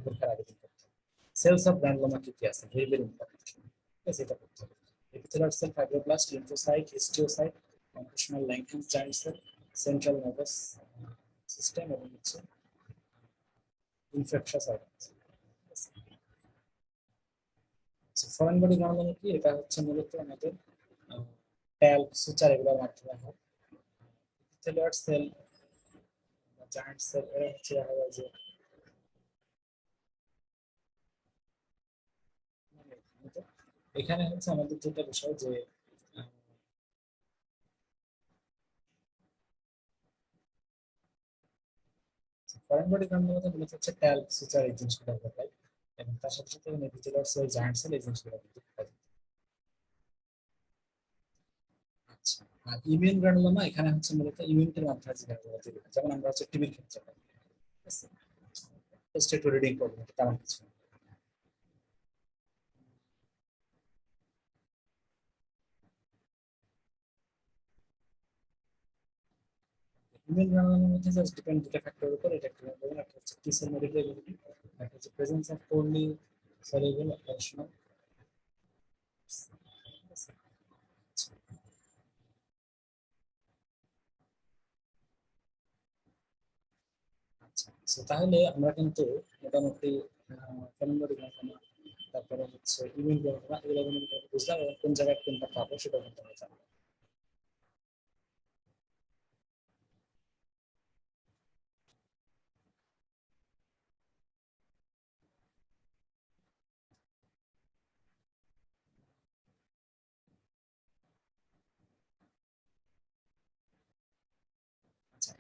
পরীক্ষার আগের দিন করতে হবে। সেলস অফ গ্রানুলোমা কি কি আছে, ভেরি ভেরি ইম্পর্টেন্ট। ঠিক আছে, এটা করতে হবে। Epithelial cell, fibroblast, lymphocyte, histiocyte, functional Langhans giant cell, central nervous system, এবং হচ্ছে infectious organs. Foreign body granuloma কি, এটা হচ্ছে মূলত আমাদের ট্যাল্ক, সুচার, এগুলোর মাধ্যমে হয়। এপিথেলিয়াল সেল, জায়ান্ট সেল, এরা হচ্ছে দেখা যায় যে মানে এখানে হচ্ছে আমাদের যেটা বিষয় যে ফরেন বডি গ্রানুলোমাতে মূলত হচ্ছে ট্যাল্ক, সুচার, এই জিনিসগুলো আমরা পাই, এবং তার সাথে সাথে এপিথেলিয়াল সেল, জায়ান্ট সেল, এই জিনিসগুলো কিন্তু পাই। আচ্ছা, আর ইমিউন গ্রানুলোমা, এখানে হচ্ছে মূলত ইমিউনিটির মাধ্যমে যে গ্রানুলোমা তৈরি হয়, যেমন আমরা হচ্ছে টিবির ক্ষেত্রে পাই। ঠিক আছে, জাস্ট একটু রিডিং করবো, তেমন কিছু না। ইমেল বানানোর মধ্যে জাস্ট ডিপেন্ড দুটো ফ্যাক্টরের উপর, এটা একটা বলবো, একটা হচ্ছে টি সেল মডিউলারিটি, একটা হচ্ছে presence of poorly soluble operational. আচ্ছা, so তাহলে আমরা কিন্তু মোটামুটি ক্যালেন্ডার গণনা, তারপরে হচ্ছে ইমেল গণনা, এগুলো কিন্তু বুঝলাম, এবং কোন জায়গায় কোনটা পাবো সেটা কিন্তু আমরা জানবো।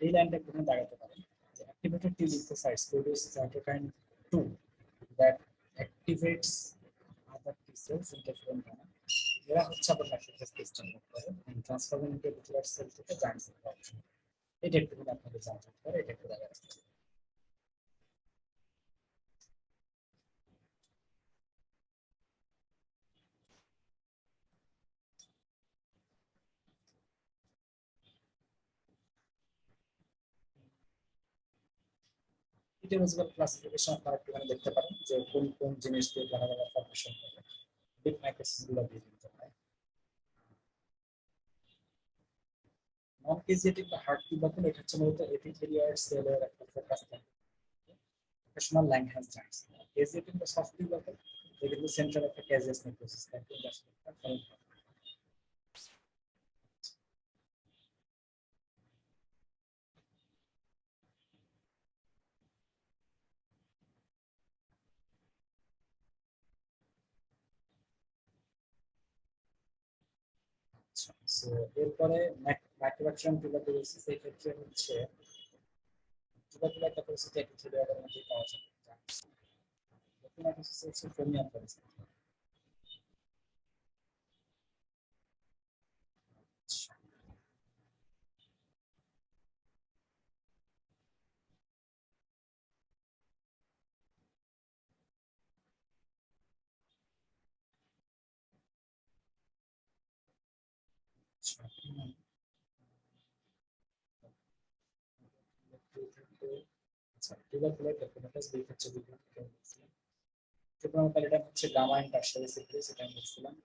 এই লাইনটা একটু দাঁড়াতে পারেন যে activated T lymphocytes produce cytokine 2 that activates other T cells interferon gamma. এরা হচ্ছে আবার ম্যাট্রিক্স সিস্টেম করে ট্রান্সফরমেশন ইনটু রেটিকুলার সেল থেকে জায়ান্ট সেল প্রোডাকশন। এটা একটু আপনাদের জানতে হবে, এটা একটু দেখা যাচ্ছে। ইটিওলজিক্যাল ক্লাসিফিকেশন আপনারা একটুখানি দেখতে পারেন যে কোন কোন জিনিস দিয়ে আলাদা আলাদা ফরমেশন হবে, বিট মাইক্রোসিস গুলো দিয়ে দিতে হয়। নন কেজিয়েটিভ বা হার্ড টিউবারকুল এটা হচ্ছে মূলত এপিথেলিয়াল সেলের একটা ফোকাস থাকে, প্রফেশনাল ল্যাংহ্যান্স জায়ান্টস। কেজিয়েটিভ বা সফট টিউবারকুল এটা কিন্তু সেন্ট্রাল একটা ক্যাজিয়াস নেক্রোসিস থাকে, এটা আসলে একটা ফর্ম। আচ্ছা, সো এরপরে মাইক্রোব্যাকটেরিয়াম টিউবারকুলোসিস এই ক্ষেত্রে হচ্ছে টিউবারকুলার একটা পরিস্থিতি এপিথেলিয়ালের মধ্যে পাওয়া যায়। মাইক্রোসিস হচ্ছে ফোমিয়াল পরিস্থিতি। আচ্ছা, টিউবারকুলার ডেফিনেটস দুই ক্ষেত্রে বিভিন্ন এটা হচ্ছে গামা এন্ড টারশিয়ারি সিক্রেস, এটা আমি বলছিলাম।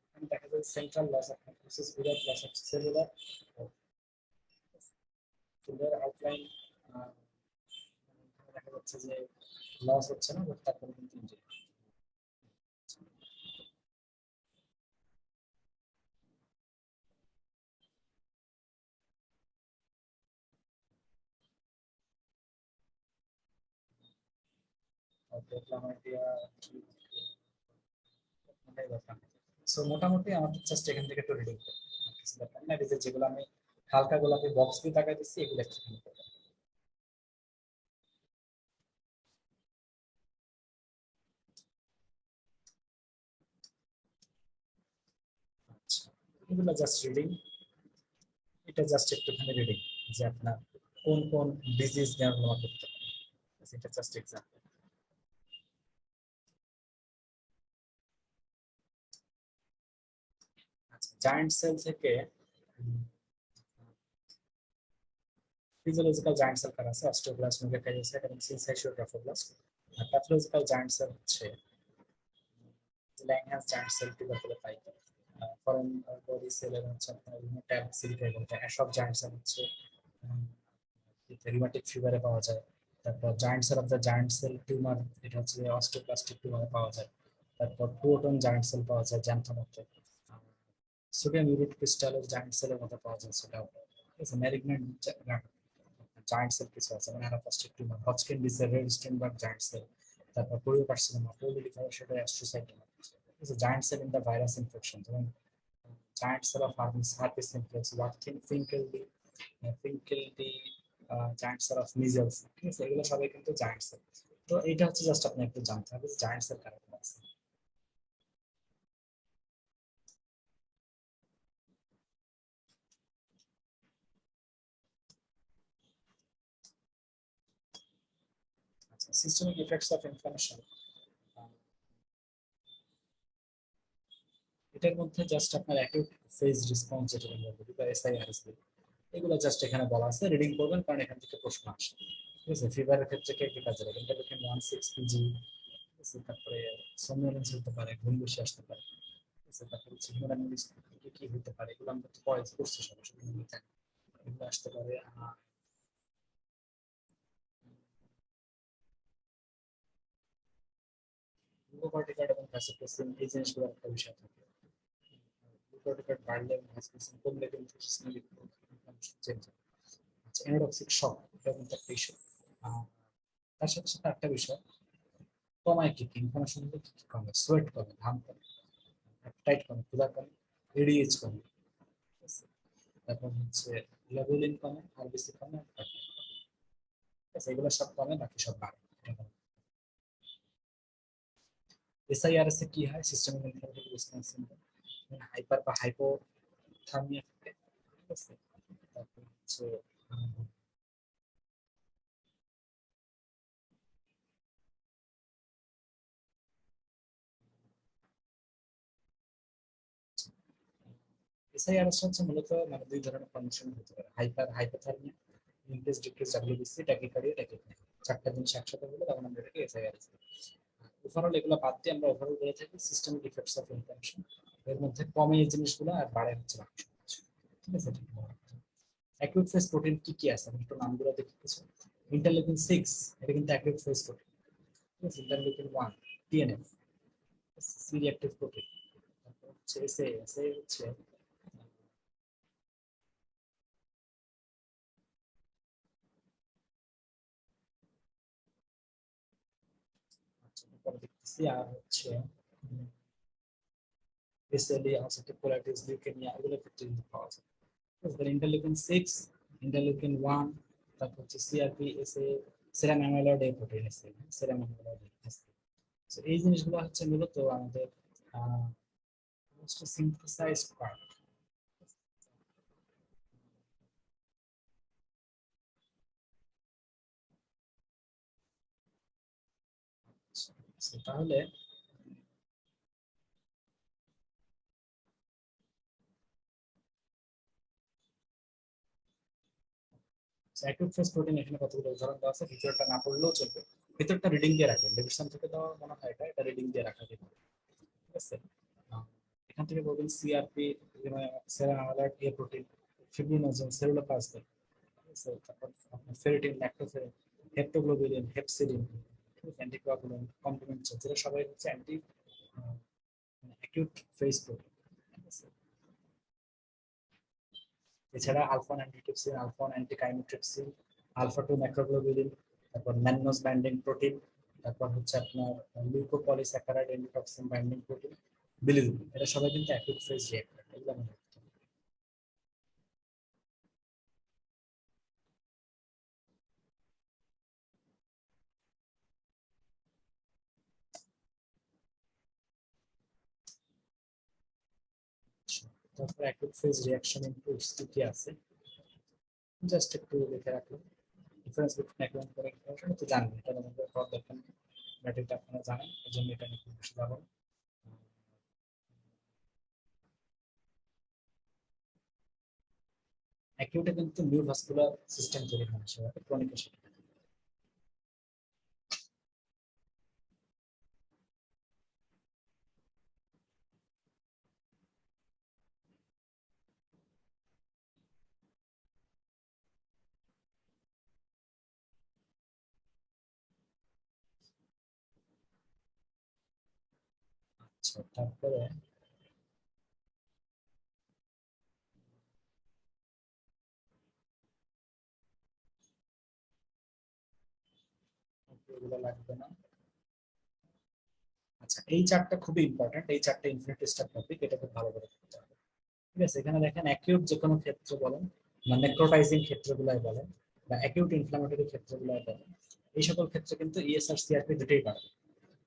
এখানে দেখা যায় সেন্ট্রাল লস অফ মাইক্রোসিস without loss of cellular cellular outline. দেখা যাচ্ছে যে লস হচ্ছে না, বাট তারপরে কিন্তু ইনজুরি। দেখলাম আইডিয়া সো মোটামুটি আমাদের জাস্ট এখান থেকে একটু রিডিং করতে কিছু ব্যাপার না, এই যে যেগুলো আমি হালকা গোলাপি বক্স দিয়ে তাকাই দিচ্ছি এগুলো একটু করবো। আচ্ছা, এগুলো জাস্ট রিডিং, এটা জাস্ট একটুখানি রিডিং যে আপনার কোন কোন ডিজিজ নির্ণয় করতে পারে, এটা জাস্ট এক্সাম্পল। আচ্ছা, জায়ান্ট সেল থেকে ফিজিওলজিক্যাল জায়ান্ট সেল কার আছে, অস্টিওব্লাস্ট, মেগাকারিওসাইট এবং সিনসাইটিও ট্রফোব্লাস্ট। আর প্যাথোলজিক্যাল জায়ান্ট সেল হচ্ছে ল্যাংহ্যান্স জায়ান্ট সেল টিউবারকুলার পাই। ফরেন বডি সেলের হচ্ছে আপনার ট্যাব সিলিকা এবং অ্যাশপ জায়ান্ট সেল হচ্ছে রিউমাটিক ফিভারে পাওয়া যায়। তারপর giant cell of the giant cell tumour, এটা হচ্ছে অস্টিওপ্লাস্টিক টিউমারে পাওয়া যায়। তারপর প্রোটন জায়ান্ট সেল পাওয়া যায় জ্যান্থোমতে। সোডিয়াম ইউরিক ক্রিস্টালের জায়ান্ট সেলের মধ্যে পাওয়া যায়, সেটাও ঠিক আছে। ম্যালিগন্যান্ট জায়ান্ট সেল কিছু আছে, মানে anaplastic tumour, Hodgkin disease, Reed Sternberg giant cell. তারপর কোরিওকার্সিনোমা, পোলিলিফার, সেটা অ্যাস্ট্রোসাইটোমা। ঠিক আছে, giant cell in the virus infection, যেমন giant cell of herpes simplex, ওয়াটকিন Finkeldey, Finkeldey giant cell of measles. ঠিক আছে, এগুলো সবাই কিন্তু জায়ান্ট সেল। তো এটা হচ্ছে জাস্ট আপনি একটু জানতে হবে যে জায়ান্ট সেল কারা কারা আছে। আচ্ছা, সিস্টেমিক ইফেক্টস অফ ইনফ্লামেশন, এটার মধ্যে জাস্ট আপনার অ্যাকিউট ফেজ রেসপন্স যেটা আমরা বলি বা এসআইআরএস বলি, এগুলো জাস্ট এখানে বলা আছে, রিডিং করবেন কারণ এখান থেকে প্রশ্ন আসে। ঠিক আছে, ফিভারের ক্ষেত্রে কে কি কাজে লাগে, ইন্টারলিউকিন 1 6 পিজি। ঠিক আছে, তারপরে সোমনোলেন্স হতে পারে, ঘুম বেশি আসতে পারে। ঠিক আছে, তারপরে হচ্ছে হিমোরাইমিস কি কি হতে পারে, এগুলো আমরা তো পরে করছি সমস্যা এগুলো আসতে পারে। গ্লুকোকর্টিকয়েড এবং ভ্যাসোপ্রেসিন, এই জিনিসগুলো একটা বিষয় থাকে। গ্লুকোকর্টিকয়েড বাড়লে এবং ভ্যাসোপ্রেসিন কমলে কিন্তু সিস্টেমিক ইনফ্লামেশন চেঞ্জ হয়। আচ্ছা, অ্যানোরেক্সিক শক, এটা কিন্তু একটা ইস্যু। তার সাথে সাথে একটা বিষয়, কমায় কি কি ইনফরমেশন হলে কি কি কমে, সোয়েট কমে, ঘাম কমে, অ্যাপটাইট কমে, ক্ষুধা কমে, এডিএইচ কমে। ঠিক আছে? তারপর হচ্ছে গ্লোবুলিন কমে, আরবিসি কমে, এগুলো সব কমে, বাকি সব বাড়ে। এসআইআরএস এ কি হয়? Systemic inflammatory response syndrome, hyper বা হাইপোথার্মিয়া থাকে, ঠিক আছে। তারপর হচ্ছে এসআইআরএস হচ্ছে মূলত মানে দুই ধরনের কন্ডিশন হতে পারে, hypothermia, increase decrease WBC, tachycardia, tachypnoea, চারটা জিনিস একসাথে হলে তখন আমরা এটাকে এসআইআরএস বলি। ওভারঅল এগুলো বাদ দিয়ে আমরা ওভারঅল বলে থাকি সিস্টেমিক ইফেক্টস অফ ইনফ্লামেশন। এর মধ্যে কমে এই জিনিসগুলো আর বাড়ে হচ্ছে বাকি সব কিছু, ঠিক আছে। অ্যাকিউট ফেজ প্রোটিন কি কি আছে আমি একটু নামগুলো দেখি কিছু। ইন্টারলিউকিন 6, এটা কিন্তু অ্যাকিউট ফেজ প্রোটিন, ঠিক আছে। Interleukin 1, TNF, C reactive protein. তারপর হচ্ছে এসএ, এসএ হচ্ছে আচ্ছা, পরে দেখতেছি। আর হচ্ছে এসএলই, আলসারেটিভ কোলাইটিস, লিউকেমিয়া, এগুলো ক্ষেত্রে কিন্তু পাওয়া যায়। ইন্টারলিউকিন 6, ইন্টারলিউকিন 1, তারপর হচ্ছে সিআরপি, এসএ, সেরাম অ্যামাইলয়েড এ প্রোটিন, এসএ, সেরাম অ্যামাইলয়েড এসএ। তো এই জিনিসগুলো হচ্ছে মূলত আমাদের সিনথেসাইজড পার্ট। তাহলে অ্যাকিউট ফেজ প্রোটিন এখানে কতগুলো উদাহরণ দেওয়া আছে, ভিতরটা না পড়লেও চলবে। ভিতরটা রিডিং দিয়ে রাখবেন, ডেভিশন থেকে দেওয়া মনে হয় এটা, এটা রিডিং দিয়ে রাখা যাবে, ঠিক আছে। আহ, এখান থেকে বলবেন সিআরপি, সেরাম অ্যামাইলয়েড এ প্রোটিন, ফিব্রিনোজেন, সেলুলোপ্লাস্টিক, ঠিক আছে। তারপর আপনার ফেরিটিন, ল্যাক্টোফেরিন, হেপ্টোগ্লোবিলিন, হেপসিলিন, অ্যান্টিকোয়াগুলেন্ট, কমপ্লিমেন্ট, যেটা সবাই হচ্ছে অ্যান্টি অ্যাকিউট ফেজ প্রোটিন, ঠিক আছে। এছাড়া আলফা অ্যান্টিট্রিপসিন, আলফা অ্যান্টিকাইমোট্রিপসিন, আলফা 2 ম্যাক্রোগ্লোবিলিন, তারপর ম্যাননোজ বাইন্ডিং প্রোটিন, তারপর হচ্ছে আপনার লিউকোপলিস্যাকারাইড এন্ডোটক্সিন বাইন্ডিং প্রোটিন, বিলিরুবিন, এটা সবাই কিন্তু অ্যাকিউট ফেজ রিঅ্যাক্টর, এগুলো মনে রাখতে হবে। তারপর অ্যাকিউট ফেজ রিঅ্যাকশন ইনপুটস কি কি আছে জাস্ট একটু লিখে রাখলাম। ডিফারেন্স বিটুইন অ্যাকিউট এবং ইনফ্লামেশন তো জানবেন, এটা আমাদের পড়ার দরকার নেই, ব্যাটারিটা আপনারা জানেন, এই জন্য এটা নিয়ে খুব বেশি যাবো না। অ্যাকিউটে কিন্তু নিউরোভাস্কুলার সিস্টেম তৈরি হয়, সেটা ক্রনিকের সাথে। আচ্ছা, তারপরে এগুলো লাগবে না। আচ্ছা, এই চারটা খুবই ইম্পর্টেন্ট, এই চারটা ইনফিনিটি স্টার টপিক, এটা খুব ভালো করে করতে হবে, ঠিক আছে। এখানে দেখেন অ্যাকিউট যে কোনো ক্ষেত্রে বলেন, বা নেক্রোটাইজিং ক্ষেত্রগুলাই বলেন, বা অ্যাকিউট ইনফ্লামেটরি ক্ষেত্রগুলাই বলেন, এই সকল ক্ষেত্রে কিন্তু ইএসআর সিআরপি দুটোই বাড়ে,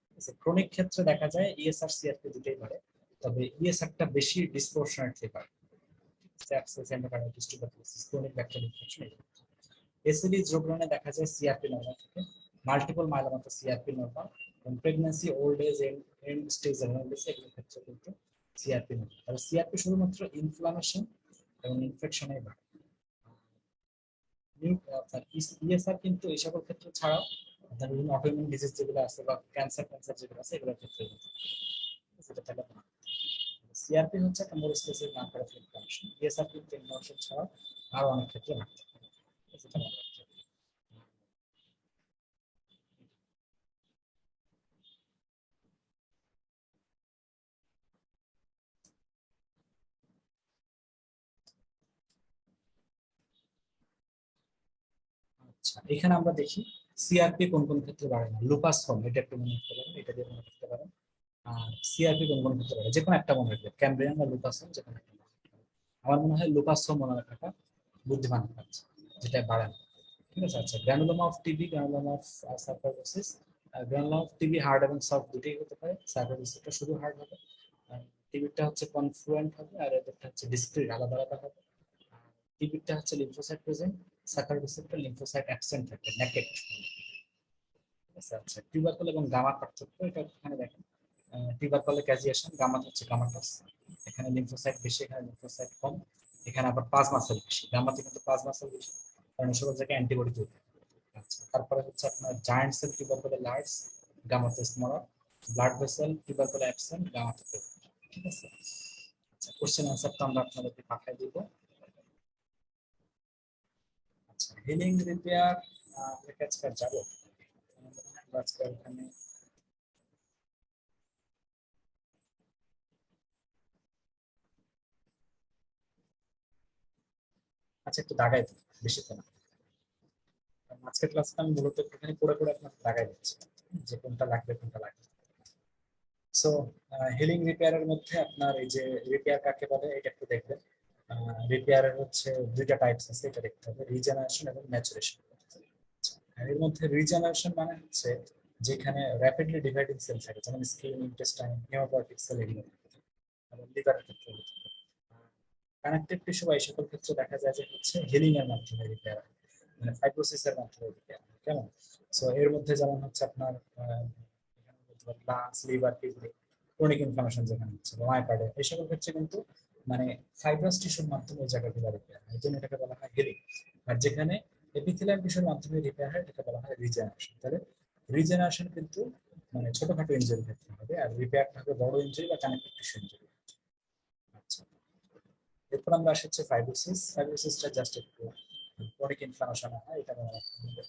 ঠিক আছে। ক্রনিক ক্ষেত্রে দেখা যায় ইএসআর সিআরপি দুটোই বাড়ে, তবে ইএসআরটা বেশি ডিসপ্রপোর্শনেটলি বাড়ে, sepsis, endocarditis, tuberculosis, chronic bacterial infection। এসিডি যোগদানে দেখা যায় সিআরপি নরমাল থাকে, মাল্টিপল মাইলোমাতে সিআরপি নরমাল, এবং pregnancy, old age, end stage জেনারেলিসি, এগুলোর ক্ষেত্রে কিন্তু সিআরপি নরমাল। তবে সিআরপি শুধুমাত্র ইনফ্লামেশন এবং ইনফেকশনে বাড়ে। ইএসআর কিন্তু এই সকল ক্ষেত্রে ছাড়াও আপনার বিভিন্ন অটোইমিউন ডিজিজ যেগুলো আছে বা ক্যান্সার ক্যান্সার যেগুলো আছে এগুলোর ক্ষেত্রে কিন্তু সেটা তাহলে সিআরপি হচ্ছে একটা মোর স্পেসিফিক নাম করা ইনফ্লামেশন। ইএসআর কিন্তু ইনফ্লামেশন ছাড়াও আরো অনেক ক্ষেত্রে ঘটতে পারে, সেটা মনে রাখতে হবে। আচ্ছা, এখানে আমরা দেখি সিআরপি কোন কোন ক্ষেত্রে বাড়ে না। লুপাস ফর্ম, এটা একটু মনে রাখতে পারেন, এটা দিয়ে মনে রাখতে পারেন। আর সিআরপি কোন কোন ক্ষেত্রে বাড়ে, যে কোনো একটা মনে রাখবে, ক্যামব্রিয়ান বা লুপাস ফর্ম, যে কোনো একটা মনে রাখতে পারেন। আমার মনে হয় লুপাস ফর্ম মনে রাখাটা বুদ্ধিমান পাচ্ছে, যেটা বাড়ে না। ঠিক আছে। আচ্ছা, granuloma of TB, granuloma of সাইটোপসিস। গ্রানুলোমা অফ টিবি হার্ড এবং সফট দুটোই হতে পারে, সাইটোপসিসটা শুধু হার্ড হবে, টিবিটা হচ্ছে কনফ্লুয়েন্ট হবে, আর এদেরটা হচ্ছে ডিসক্রিট, আলাদা আলাদা হবে। টিবিটা হচ্ছে লিম্ফোসাইট প্রেজেন্ট, সাইটোপসিসটা লিম্ফোসাইট অ্যাবসেন্ট থাকে, নেকেড। আচ্ছা আচ্ছা, টিউবারকুল এবং গামা পার্থক্য এটা এখানে দেখেন। টিউবারকুলে ক্যাজিয়েশন, গামা হচ্ছে গামাটাস। এখানে লিম্ফোসাইট বেশি, এখানে লিম্ফোসাইট কম। এখানে আবার প্লাজমা সেল বেশি, গামাতে কিন্তু প্লাজমা সেল বেশি, কারণ এসব জায়গায় অ্যান্টিবডি তৈরি হয়। আচ্ছা, তারপরে হচ্ছে আপনার জায়ান্ট সেল টিউবারকুলে লার্জ, গামাতে স্মলার। ব্লাড ভেসেল টিউবারকুলে অ্যাবসেন্ট, গামাতে প্রেজেন্ট। ঠিক আছে। আচ্ছা, কোশ্চেন আনসার তো আমরা আপনাদেরকে পাঠিয়ে দিব। আচ্ছা, হিলিং রিপেয়ার আজকে যাবো আজকে ওখানে। আচ্ছা, একটু দাগাই দিই, বেশি তো না। আজকের ক্লাসটা আমি মূলত একটুখানি পড়ে পড়ে আপনাকে দাগাই দিচ্ছি যে কোনটা লাগবে কোনটা লাগবে। সো হিলিং রিপেয়ারের মধ্যে আপনার এই যে রিপেয়ার কাকে বলে এটা একটু দেখবেন। রিপেয়ারের হচ্ছে দুইটা টাইপস আছে, এটা দেখতে হবে, রিজেনারেশন এবং ম্যাচুরেশন। এর মধ্যে রিজেনারেশন মানে হচ্ছে যেখানে র্যাপিডলি ডিভাইডিং সেল থাকে, যেমন স্কিন, ইন্টেস্টাইন, হিমোপয়েটিক সেল, এগুলো এবং লিভারের ক্ষেত্রে কানেকটিভ টিস্যু বা এই সকল ক্ষেত্রে দেখা যায় যে হচ্ছে হিলিং এর মাধ্যমে রিপেয়ার, মানে ফাইব্রোসিসের মাধ্যমে রিপেয়ার। কেমন? সো এর মধ্যে যেমন হচ্ছে আপনার lungs, liver, kidney, chronic inflammation যেখানে হচ্ছে বা মায়োকার্ডিয়াম, এই সকল ক্ষেত্রে কিন্তু মানে ফাইব্রাস টিস্যুর মাধ্যমে ওই জায়গাগুলো রিপেয়ার হয়, এই জন্য এটাকে বলা হয় হিলিং। আর যেখানে এপিথেলিয়াল টিস্যুর মাধ্যমে রিপেয়ার হয় এটাকে বলা হয় রিজেনারেশন। তাহলে রিজেনারেশন কিন্তু মানে ছোটখাটো ইনজুরির ক্ষেত্রে হবে, আর রিপেয়ারটা হবে বড় ইনজুরি বা কানেক্টিভ টিস্যু ইনজুরি। আচ্ছা, এরপর আমরা আসছি হচ্ছে ফাইব্রোসিস। ফাইব্রোসিসটা জাস্ট একটু ক্রনিক ইনফ্লামেশন হয়, এটা মনে রাখতে হবে।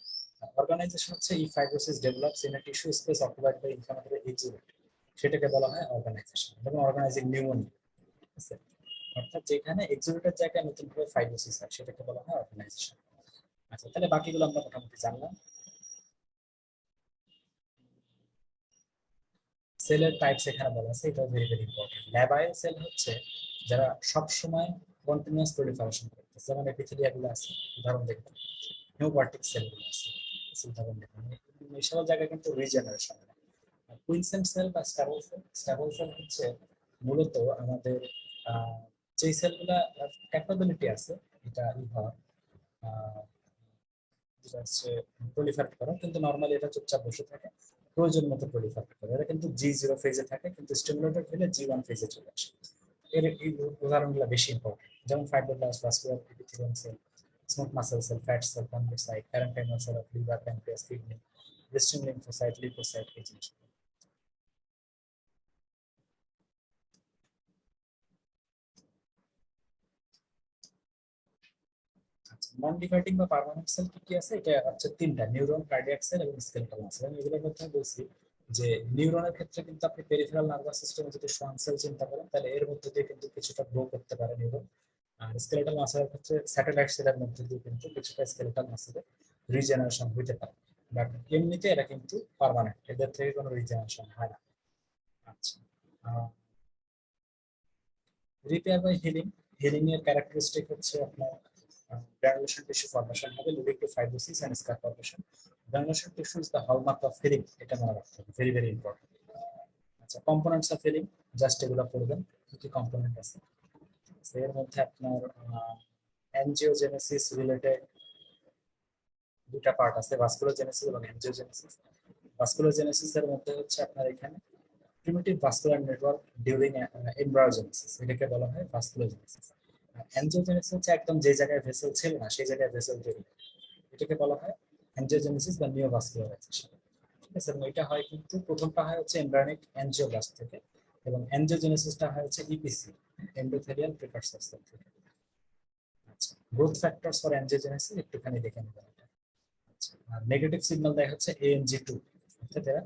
অর্গানাইজেশন হচ্ছে এই fibrosis develops in a tissue space occupied by inflammatory exudate, সেটাকে বলা হয় অর্গানাইজেশন। যেমন অর্গানাইজিং নিউমোনিয়া, ঠিক আছে, অর্থাৎ যেখানে এক্সিউরেটের জায়গায় নতুন ভাবে ফাইব্রোসিস হয় সেটাকে বলা হয় অর্গানাইজেশন। আচ্ছা, তাহলে বাকিগুলো আমরা মোটামুটি জানলাম। সেলের টাইপস এখানে বলা আছে, এটাও ভেরি ভেরি ইম্পর্টেন্ট। ল্যাবাইল সেল হচ্ছে যারা সব সময় কন্টিনিউয়াস প্রলিফারেশন করতেছে, যেমন এপিথেলিয়াগুলো আছে, উদাহরণ দেখবেন। নিউপার্টিক সেলগুলো আছে, উদাহরণ দেখবেন। এই সব জায়গায় কিন্তু রিজেনারেশন হয়। কুইনসেন্ট সেল বা স্ট্যাবল সেল, স্ট্যাবল সেল হচ্ছে মূলত আমাদের যে সেলগুলা ক্যাপাবিলিটি আছে এটা হওয়ার, যেটা হচ্ছে প্রলিফারেট করা, কিন্তু নর্মালি এটা চুপচাপ বসে থাকে, প্রয়োজন মতো প্রলিফারেট করে। এটা কিন্তু G0 ফেজে থাকে, কিন্তু স্টিমুলেটর খেলে G1 ফেজে চলে আসে। এর এই উদাহরণগুলো বেশি ইম্পর্টেন্ট, যেমন fibroblast, vascular epithelial cell, smooth muscle cell, fat cell, chondrocyte, parenchymal cell of liver, pancreas, kidney, resting lymphocyte, leukocyte, এই জিনিসগুলো। আচ্ছা, নন ডিভাইডিং বা পার্মানেন্ট সেল কি কি আছে? এটা হচ্ছে তিনটা: নিউরন, কার্ডিয়াক সেল এবং স্কেলেটাল মাসেল। আমি এগুলোর মধ্যে বলছি যে নিউরনের ক্ষেত্রে কিন্তু আপনি পেরিফেরাল নার্ভাস সিস্টেমে যদি সোয়ান সেল চিন্তা করেন, তাহলে এর মধ্যে দিয়ে কিন্তু কিছুটা গ্রো করতে পারে নিউরন। আর স্কেলেটাল মাসেলের ক্ষেত্রে স্যাটেলাইট সেলের মধ্যে দিয়ে কিন্তু কিছুটা স্কেলেটাল মাসেলের রিজেনারেশন হইতে পারে, বাট এমনিতে এরা কিন্তু পার্মানেন্ট, এদের থেকে কোনো রিজেনারেশন হয় না। আচ্ছা, রিপেয়ার বাই হিলিং। হিলিং এর ক্যারেক্টারিস্টিক হচ্ছে আপনার গ্রানুলেশন টিস্যু ফর্মেশন হবে, leading to fibrosis and scar formation. Granulation tissue is the hallmark of healing, এটা মনে রাখতে হবে, ভেরি ভেরি ইম্পর্টেন্ট। আচ্ছা, কম্পোনেন্টস অফ হিলিং, জাস্ট এগুলো পড়বেন কি কি কম্পোনেন্ট আছে। এর মধ্যে আপনার অ্যানজিওজেনেসিস রিলেটেড দুটা পার্ট আছে, ভাস্কুলোজেনেসিস এবং অ্যানজিওজেনেসিস। ভাস্কুলোজেনেসিস এর মধ্যে হচ্ছে আপনার এখানে primitive vascular network during embryogenesis, এটাকে বলা হয় ভাস্কুলোজেনেসিস। অ্যানজিওজেনেসিস হচ্ছে একদম যে জায়গায় ভেসেল ছিল না সেই জায়গায় ভেসেল তৈরি, এটাকে বলা হয় অ্যানজিওজেনেসিস বা নিওভাস্কুলারাইজেশন। ঠিক আছে, এবং এটা হয় কিন্তু প্রথমটা হয় হচ্ছে এমব্রায়োনিক অ্যানজিওব্লাস্ট থেকে, এবং অ্যানজিওজেনেসিসটা হয় হচ্ছে ইপিসি, এন্ডোথেলিয়াল প্রিকারসর সেল থেকে। আচ্ছা, গ্রোথ ফ্যাক্টরস ফর অ্যানজিওজেনেসিস একটুখানি দেখে নেবেন। আচ্ছা, আর নেগেটিভ সিগন্যাল দেখা হচ্ছে AMG2, অর্থাৎ এরা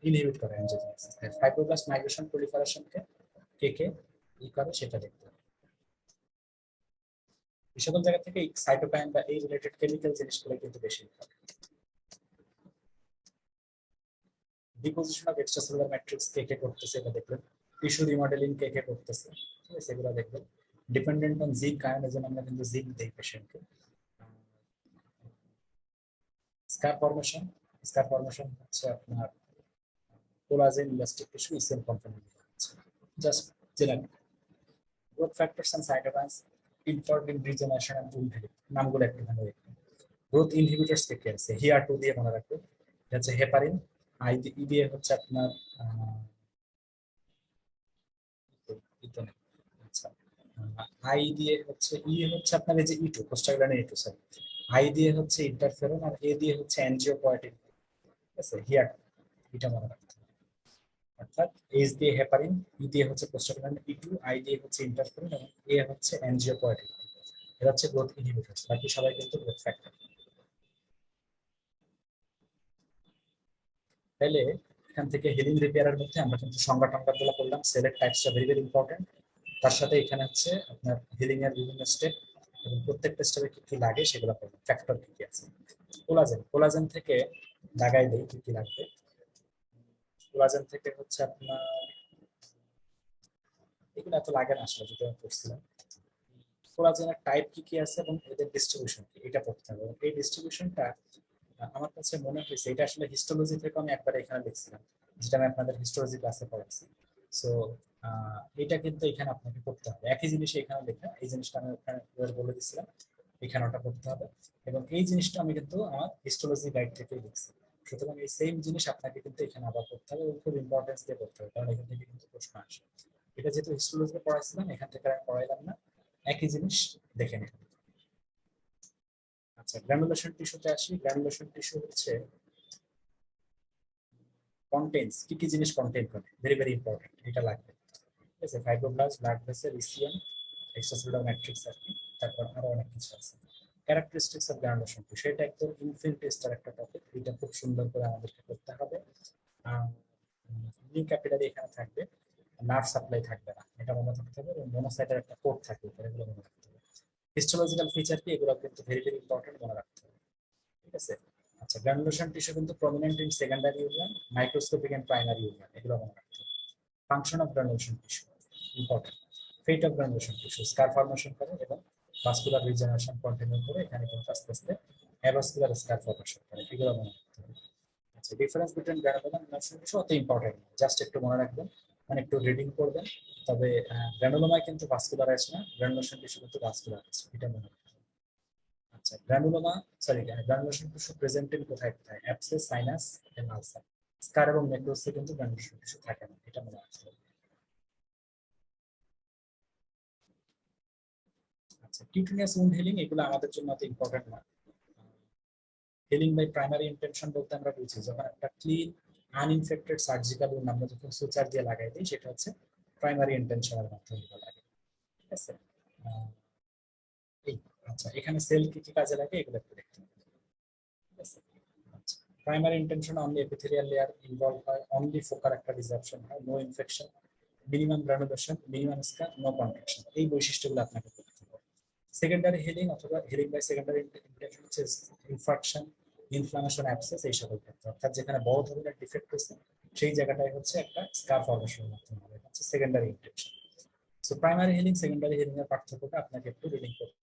ইনহিবিট করে অ্যানজিওজেনেসিস। ফাইব্রোব্লাস্ট মাইগ্রেশন প্রলিফারেশনকে কে কে ই করে সেটা দেখতে হবে। এই সকল জায়গা থেকে সাইটোকাইন বা এই রিলেটেড কেমিক্যাল জিনিসগুলো কিন্তু বেশি থাকে। ডিপোজিশন অফ এক্সট্রাসেলুলার ম্যাট্রিক্স কে কে করতেছে এটা দেখবেন, টিস্যু রিমডেলিং কে কে করতেছে, ঠিক আছে, এগুলো দেখবেন। ডিপেন্ডেন্ট অন জিঙ্ক আয়ন, এজন্য আমরা কিন্তু জিঙ্ক দেই পেশেন্টকে। স্কার ফরমেশন, স্কার ফরমেশন হচ্ছে আপনার collagen, elastic tissue, ECM component, just general. Growth factors and cytokines involved in regeneration and wound healing, নামগুলো একটুখানি দেখুন। গ্রোথ ইনহিবিটরস কে আছে, হিয়ার টু দিয়ে মনে রাখবেন, এটা হচ্ছে হেপারিন। আই দিয়ে হচ্ছে আপনার ইথেন। আচ্ছা, আই দিয়ে হচ্ছে হচ্ছে আপনার এই যে E two, prostaglandin E two, sorry. I দিয়ে হচ্ছে ইন্টারফেরন, আর এ দিয়ে হচ্ছে অ্যানজিওপয়েটিন, ঠিক আছে, হিয়ার, এটা মনে রাখতে হবে। অর্থাৎ এইচ দিয়ে হেপারিন, ই দিয়ে হচ্ছে প্রোস্টাগ্ল্যান্ডিন ই টু, আই দিয়ে হচ্ছে ইন্টারফেরন, এবং এ হচ্ছে অ্যানজিওপয়েটিন। এটা হচ্ছে গ্রোথ ইনহিবিটরস, বাকি সবাই কিন্তু গ্রোথ ফ্যাক্টর। তাহলে এখান থেকে হিলিং রিপেয়ারের মধ্যে আমরা কিন্তু সংজ্ঞা টংজ্ঞা গুলো করলাম, সেলের টাইপসটা ভেরি ভেরি ইম্পর্টেন্ট। তার সাথে এখানে হচ্ছে আপনার হিলিং এর বিভিন্ন স্টেপ, এবং প্রত্যেকটা স্টেপে কি কি লাগে সেগুলো করলাম, ফ্যাক্টর কি কি আছে। কোলাজেন, কোলাজেন থেকে লাগাই দেই কি কি লাগবে। কোলাজেন থেকে হচ্ছে আপনার এগুলো এত লাগে না আসলে, যেটা আমি পড়ছিলাম। কোলাজেনের টাইপ কি কি আছে এবং এদের ডিস্ট্রিবিউশন কি, এটা পড়তে হবে। এবং এই ডিস্ট্রিবিউশনটা আমার কাছে মনে হয়েছে এটা আসলে হিস্টোলজি থেকে আমি একবার এখানে লিখছিলাম, যেটা আমি আপনাদের হিস্টোলজি ক্লাসে পড়াচ্ছি। সো এটা কিন্তু এখানে আপনাকে করতে হবে, একই জিনিস এখানে লেখা, এই জিনিসটা আমি ওখানে বলে দিচ্ছিলাম, এখানে ওটা করতে হবে। এবং এই জিনিসটা আমি কিন্তু আমার হিস্টোলজি গাইড থেকে লিখছি, সুতরাং এই সেম জিনিস আপনাকে কিন্তু এখানে আবার করতে হবে, এবং খুব ইম্পর্টেন্স দিয়ে করতে হবে, কারণ এখান থেকে কিন্তু প্রশ্ন আসে। এটা যেহেতু হিস্টোলজি পড়াইছিলাম, এখান থেকে আমি পড়াইলাম না, একই জিনিস দেখে নিন। আচ্ছা, গ্রানুলেশন টিস্যুতে আসি। গ্রানুলেশন টিস্যু হচ্ছে কন্টেন্টস, কি কি জিনিস কন্টেন্ট করে, ভেরি ভেরি ইম্পর্টেন্ট, এটা লাগবে, ঠিক আছে। Fibroblast, blood vessel, ECM, extracellular matrix আর কি, তারপর আরো অনেক কিছু আছে। ক্যারেক্টারিস্টিক্স অফ গ্রানুলেশন টিস্যু, এটা একদম ইনফিল্ড টেস্টার একটা টপিক, এটা খুব সুন্দর করে আমাদেরকে করতে হবে। নিউ ক্যাপিলারি এখানে থাকবে, নার্ভ সাপ্লাই থাকবে না, এটা মনে রাখতে হবে, এবং মোনোসাইটের একটা কোড থাকবে, এগুলো মনে রাখতে হবে। হিস্টোলজিক্যাল ফিচার কি, এগুলো কিন্তু ভেরি ভেরি ইম্পর্টেন্ট, মনে রাখতে হবে, ঠিক আছে। আচ্ছা, গ্রানুলেশন টিস্যু কিন্তু prominent in secondary union, microscopic and primary union, এগুলো মনে রাখতে হবে। Function of granulation tissue important. Fate of granulation tissue, scar formation করে এবং ভাস্কুলার রিজেনারেশন কন্টিনিউ করে, এখানে কিন্তু আস্তে আস্তে অ্যাভাস্কুলার স্কার ফর্মেশন করে, এগুলো মনে রাখতে হবে। আচ্ছা, ডিফারেন্স বিটুইন গ্রানুলোমা এবং গ্রানুলেশন টিস্যু অত ইম্পর্টেন্ট, জাস্ট একটু মনে রাখবেন, মানে একটু রিডিং করবেন। তবে গ্রানুলোমায় কিন্তু ভাস্কুলারাইজ না, গ্রানুলেশন টিস্যু কিন্তু ভাস্কুলারাইজ, এটা মনে রাখবেন। আচ্ছা, granuloma, sorry, granulation tissue present in কোথায় কোথায়, অ্যাবসেস, সাইনাস এন্ড আলসার। স্কার এবং নেক্রোসে কিন্তু গ্রানুলেশন টিস্যু থাকে না, এটা মনে রাখতে হবে। আচ্ছা, কিউটিনিয়াস উন্ড হিলিং, এগুলো আমাদের জন্য অত ইম্পর্টেন্ট না। হিলিং বাই প্রাইমারি ইন্টেনশন বলতে আমরা বুঝি যখন একটা ক্লিন আনইনফেক্টেড সার্জিক্যাল উন্ড আমরা যখন সুচার দিয়ে লাগাই দিই, সেটা হচ্ছে প্রাইমারি ইন্টেনশনের মাধ্যমে লাগে, ঠিক আছে। আহ, এই, আচ্ছা, এখানে সেল কি কি কাজে লাগে এগুলো একটু দেখতে হবে, ঠিক আছে। আচ্ছা, primary intention only epithelial layer involve হয়, অনলি ফোকাল একটা ডিসরাপশন হয়, no infection, minimum granulation, minimum scar, no contraction, এই বৈশিষ্ট্যগুলো আপনাকে করতে হবে। সেকেন্ডারি হিলিং অথবা হিলিং বাই সেকেন্ডারি ইন্টেনশন হচ্ছে ইনফ্রাকশন, ইনফ্লামেশন, অ্যাবসেস, এই সকল ক্ষেত্রে, অর্থাৎ যেখানে বড় ধরনের ডিফেক্ট হচ্ছে সেই জায়গাটায় হচ্ছে একটা স্কার ফর্মেশনের মাধ্যমে হবে, হচ্ছে secondary intention. So primary healing secondary healing এর পার্থক্যটা আপনাকে একটু রিডিং করতে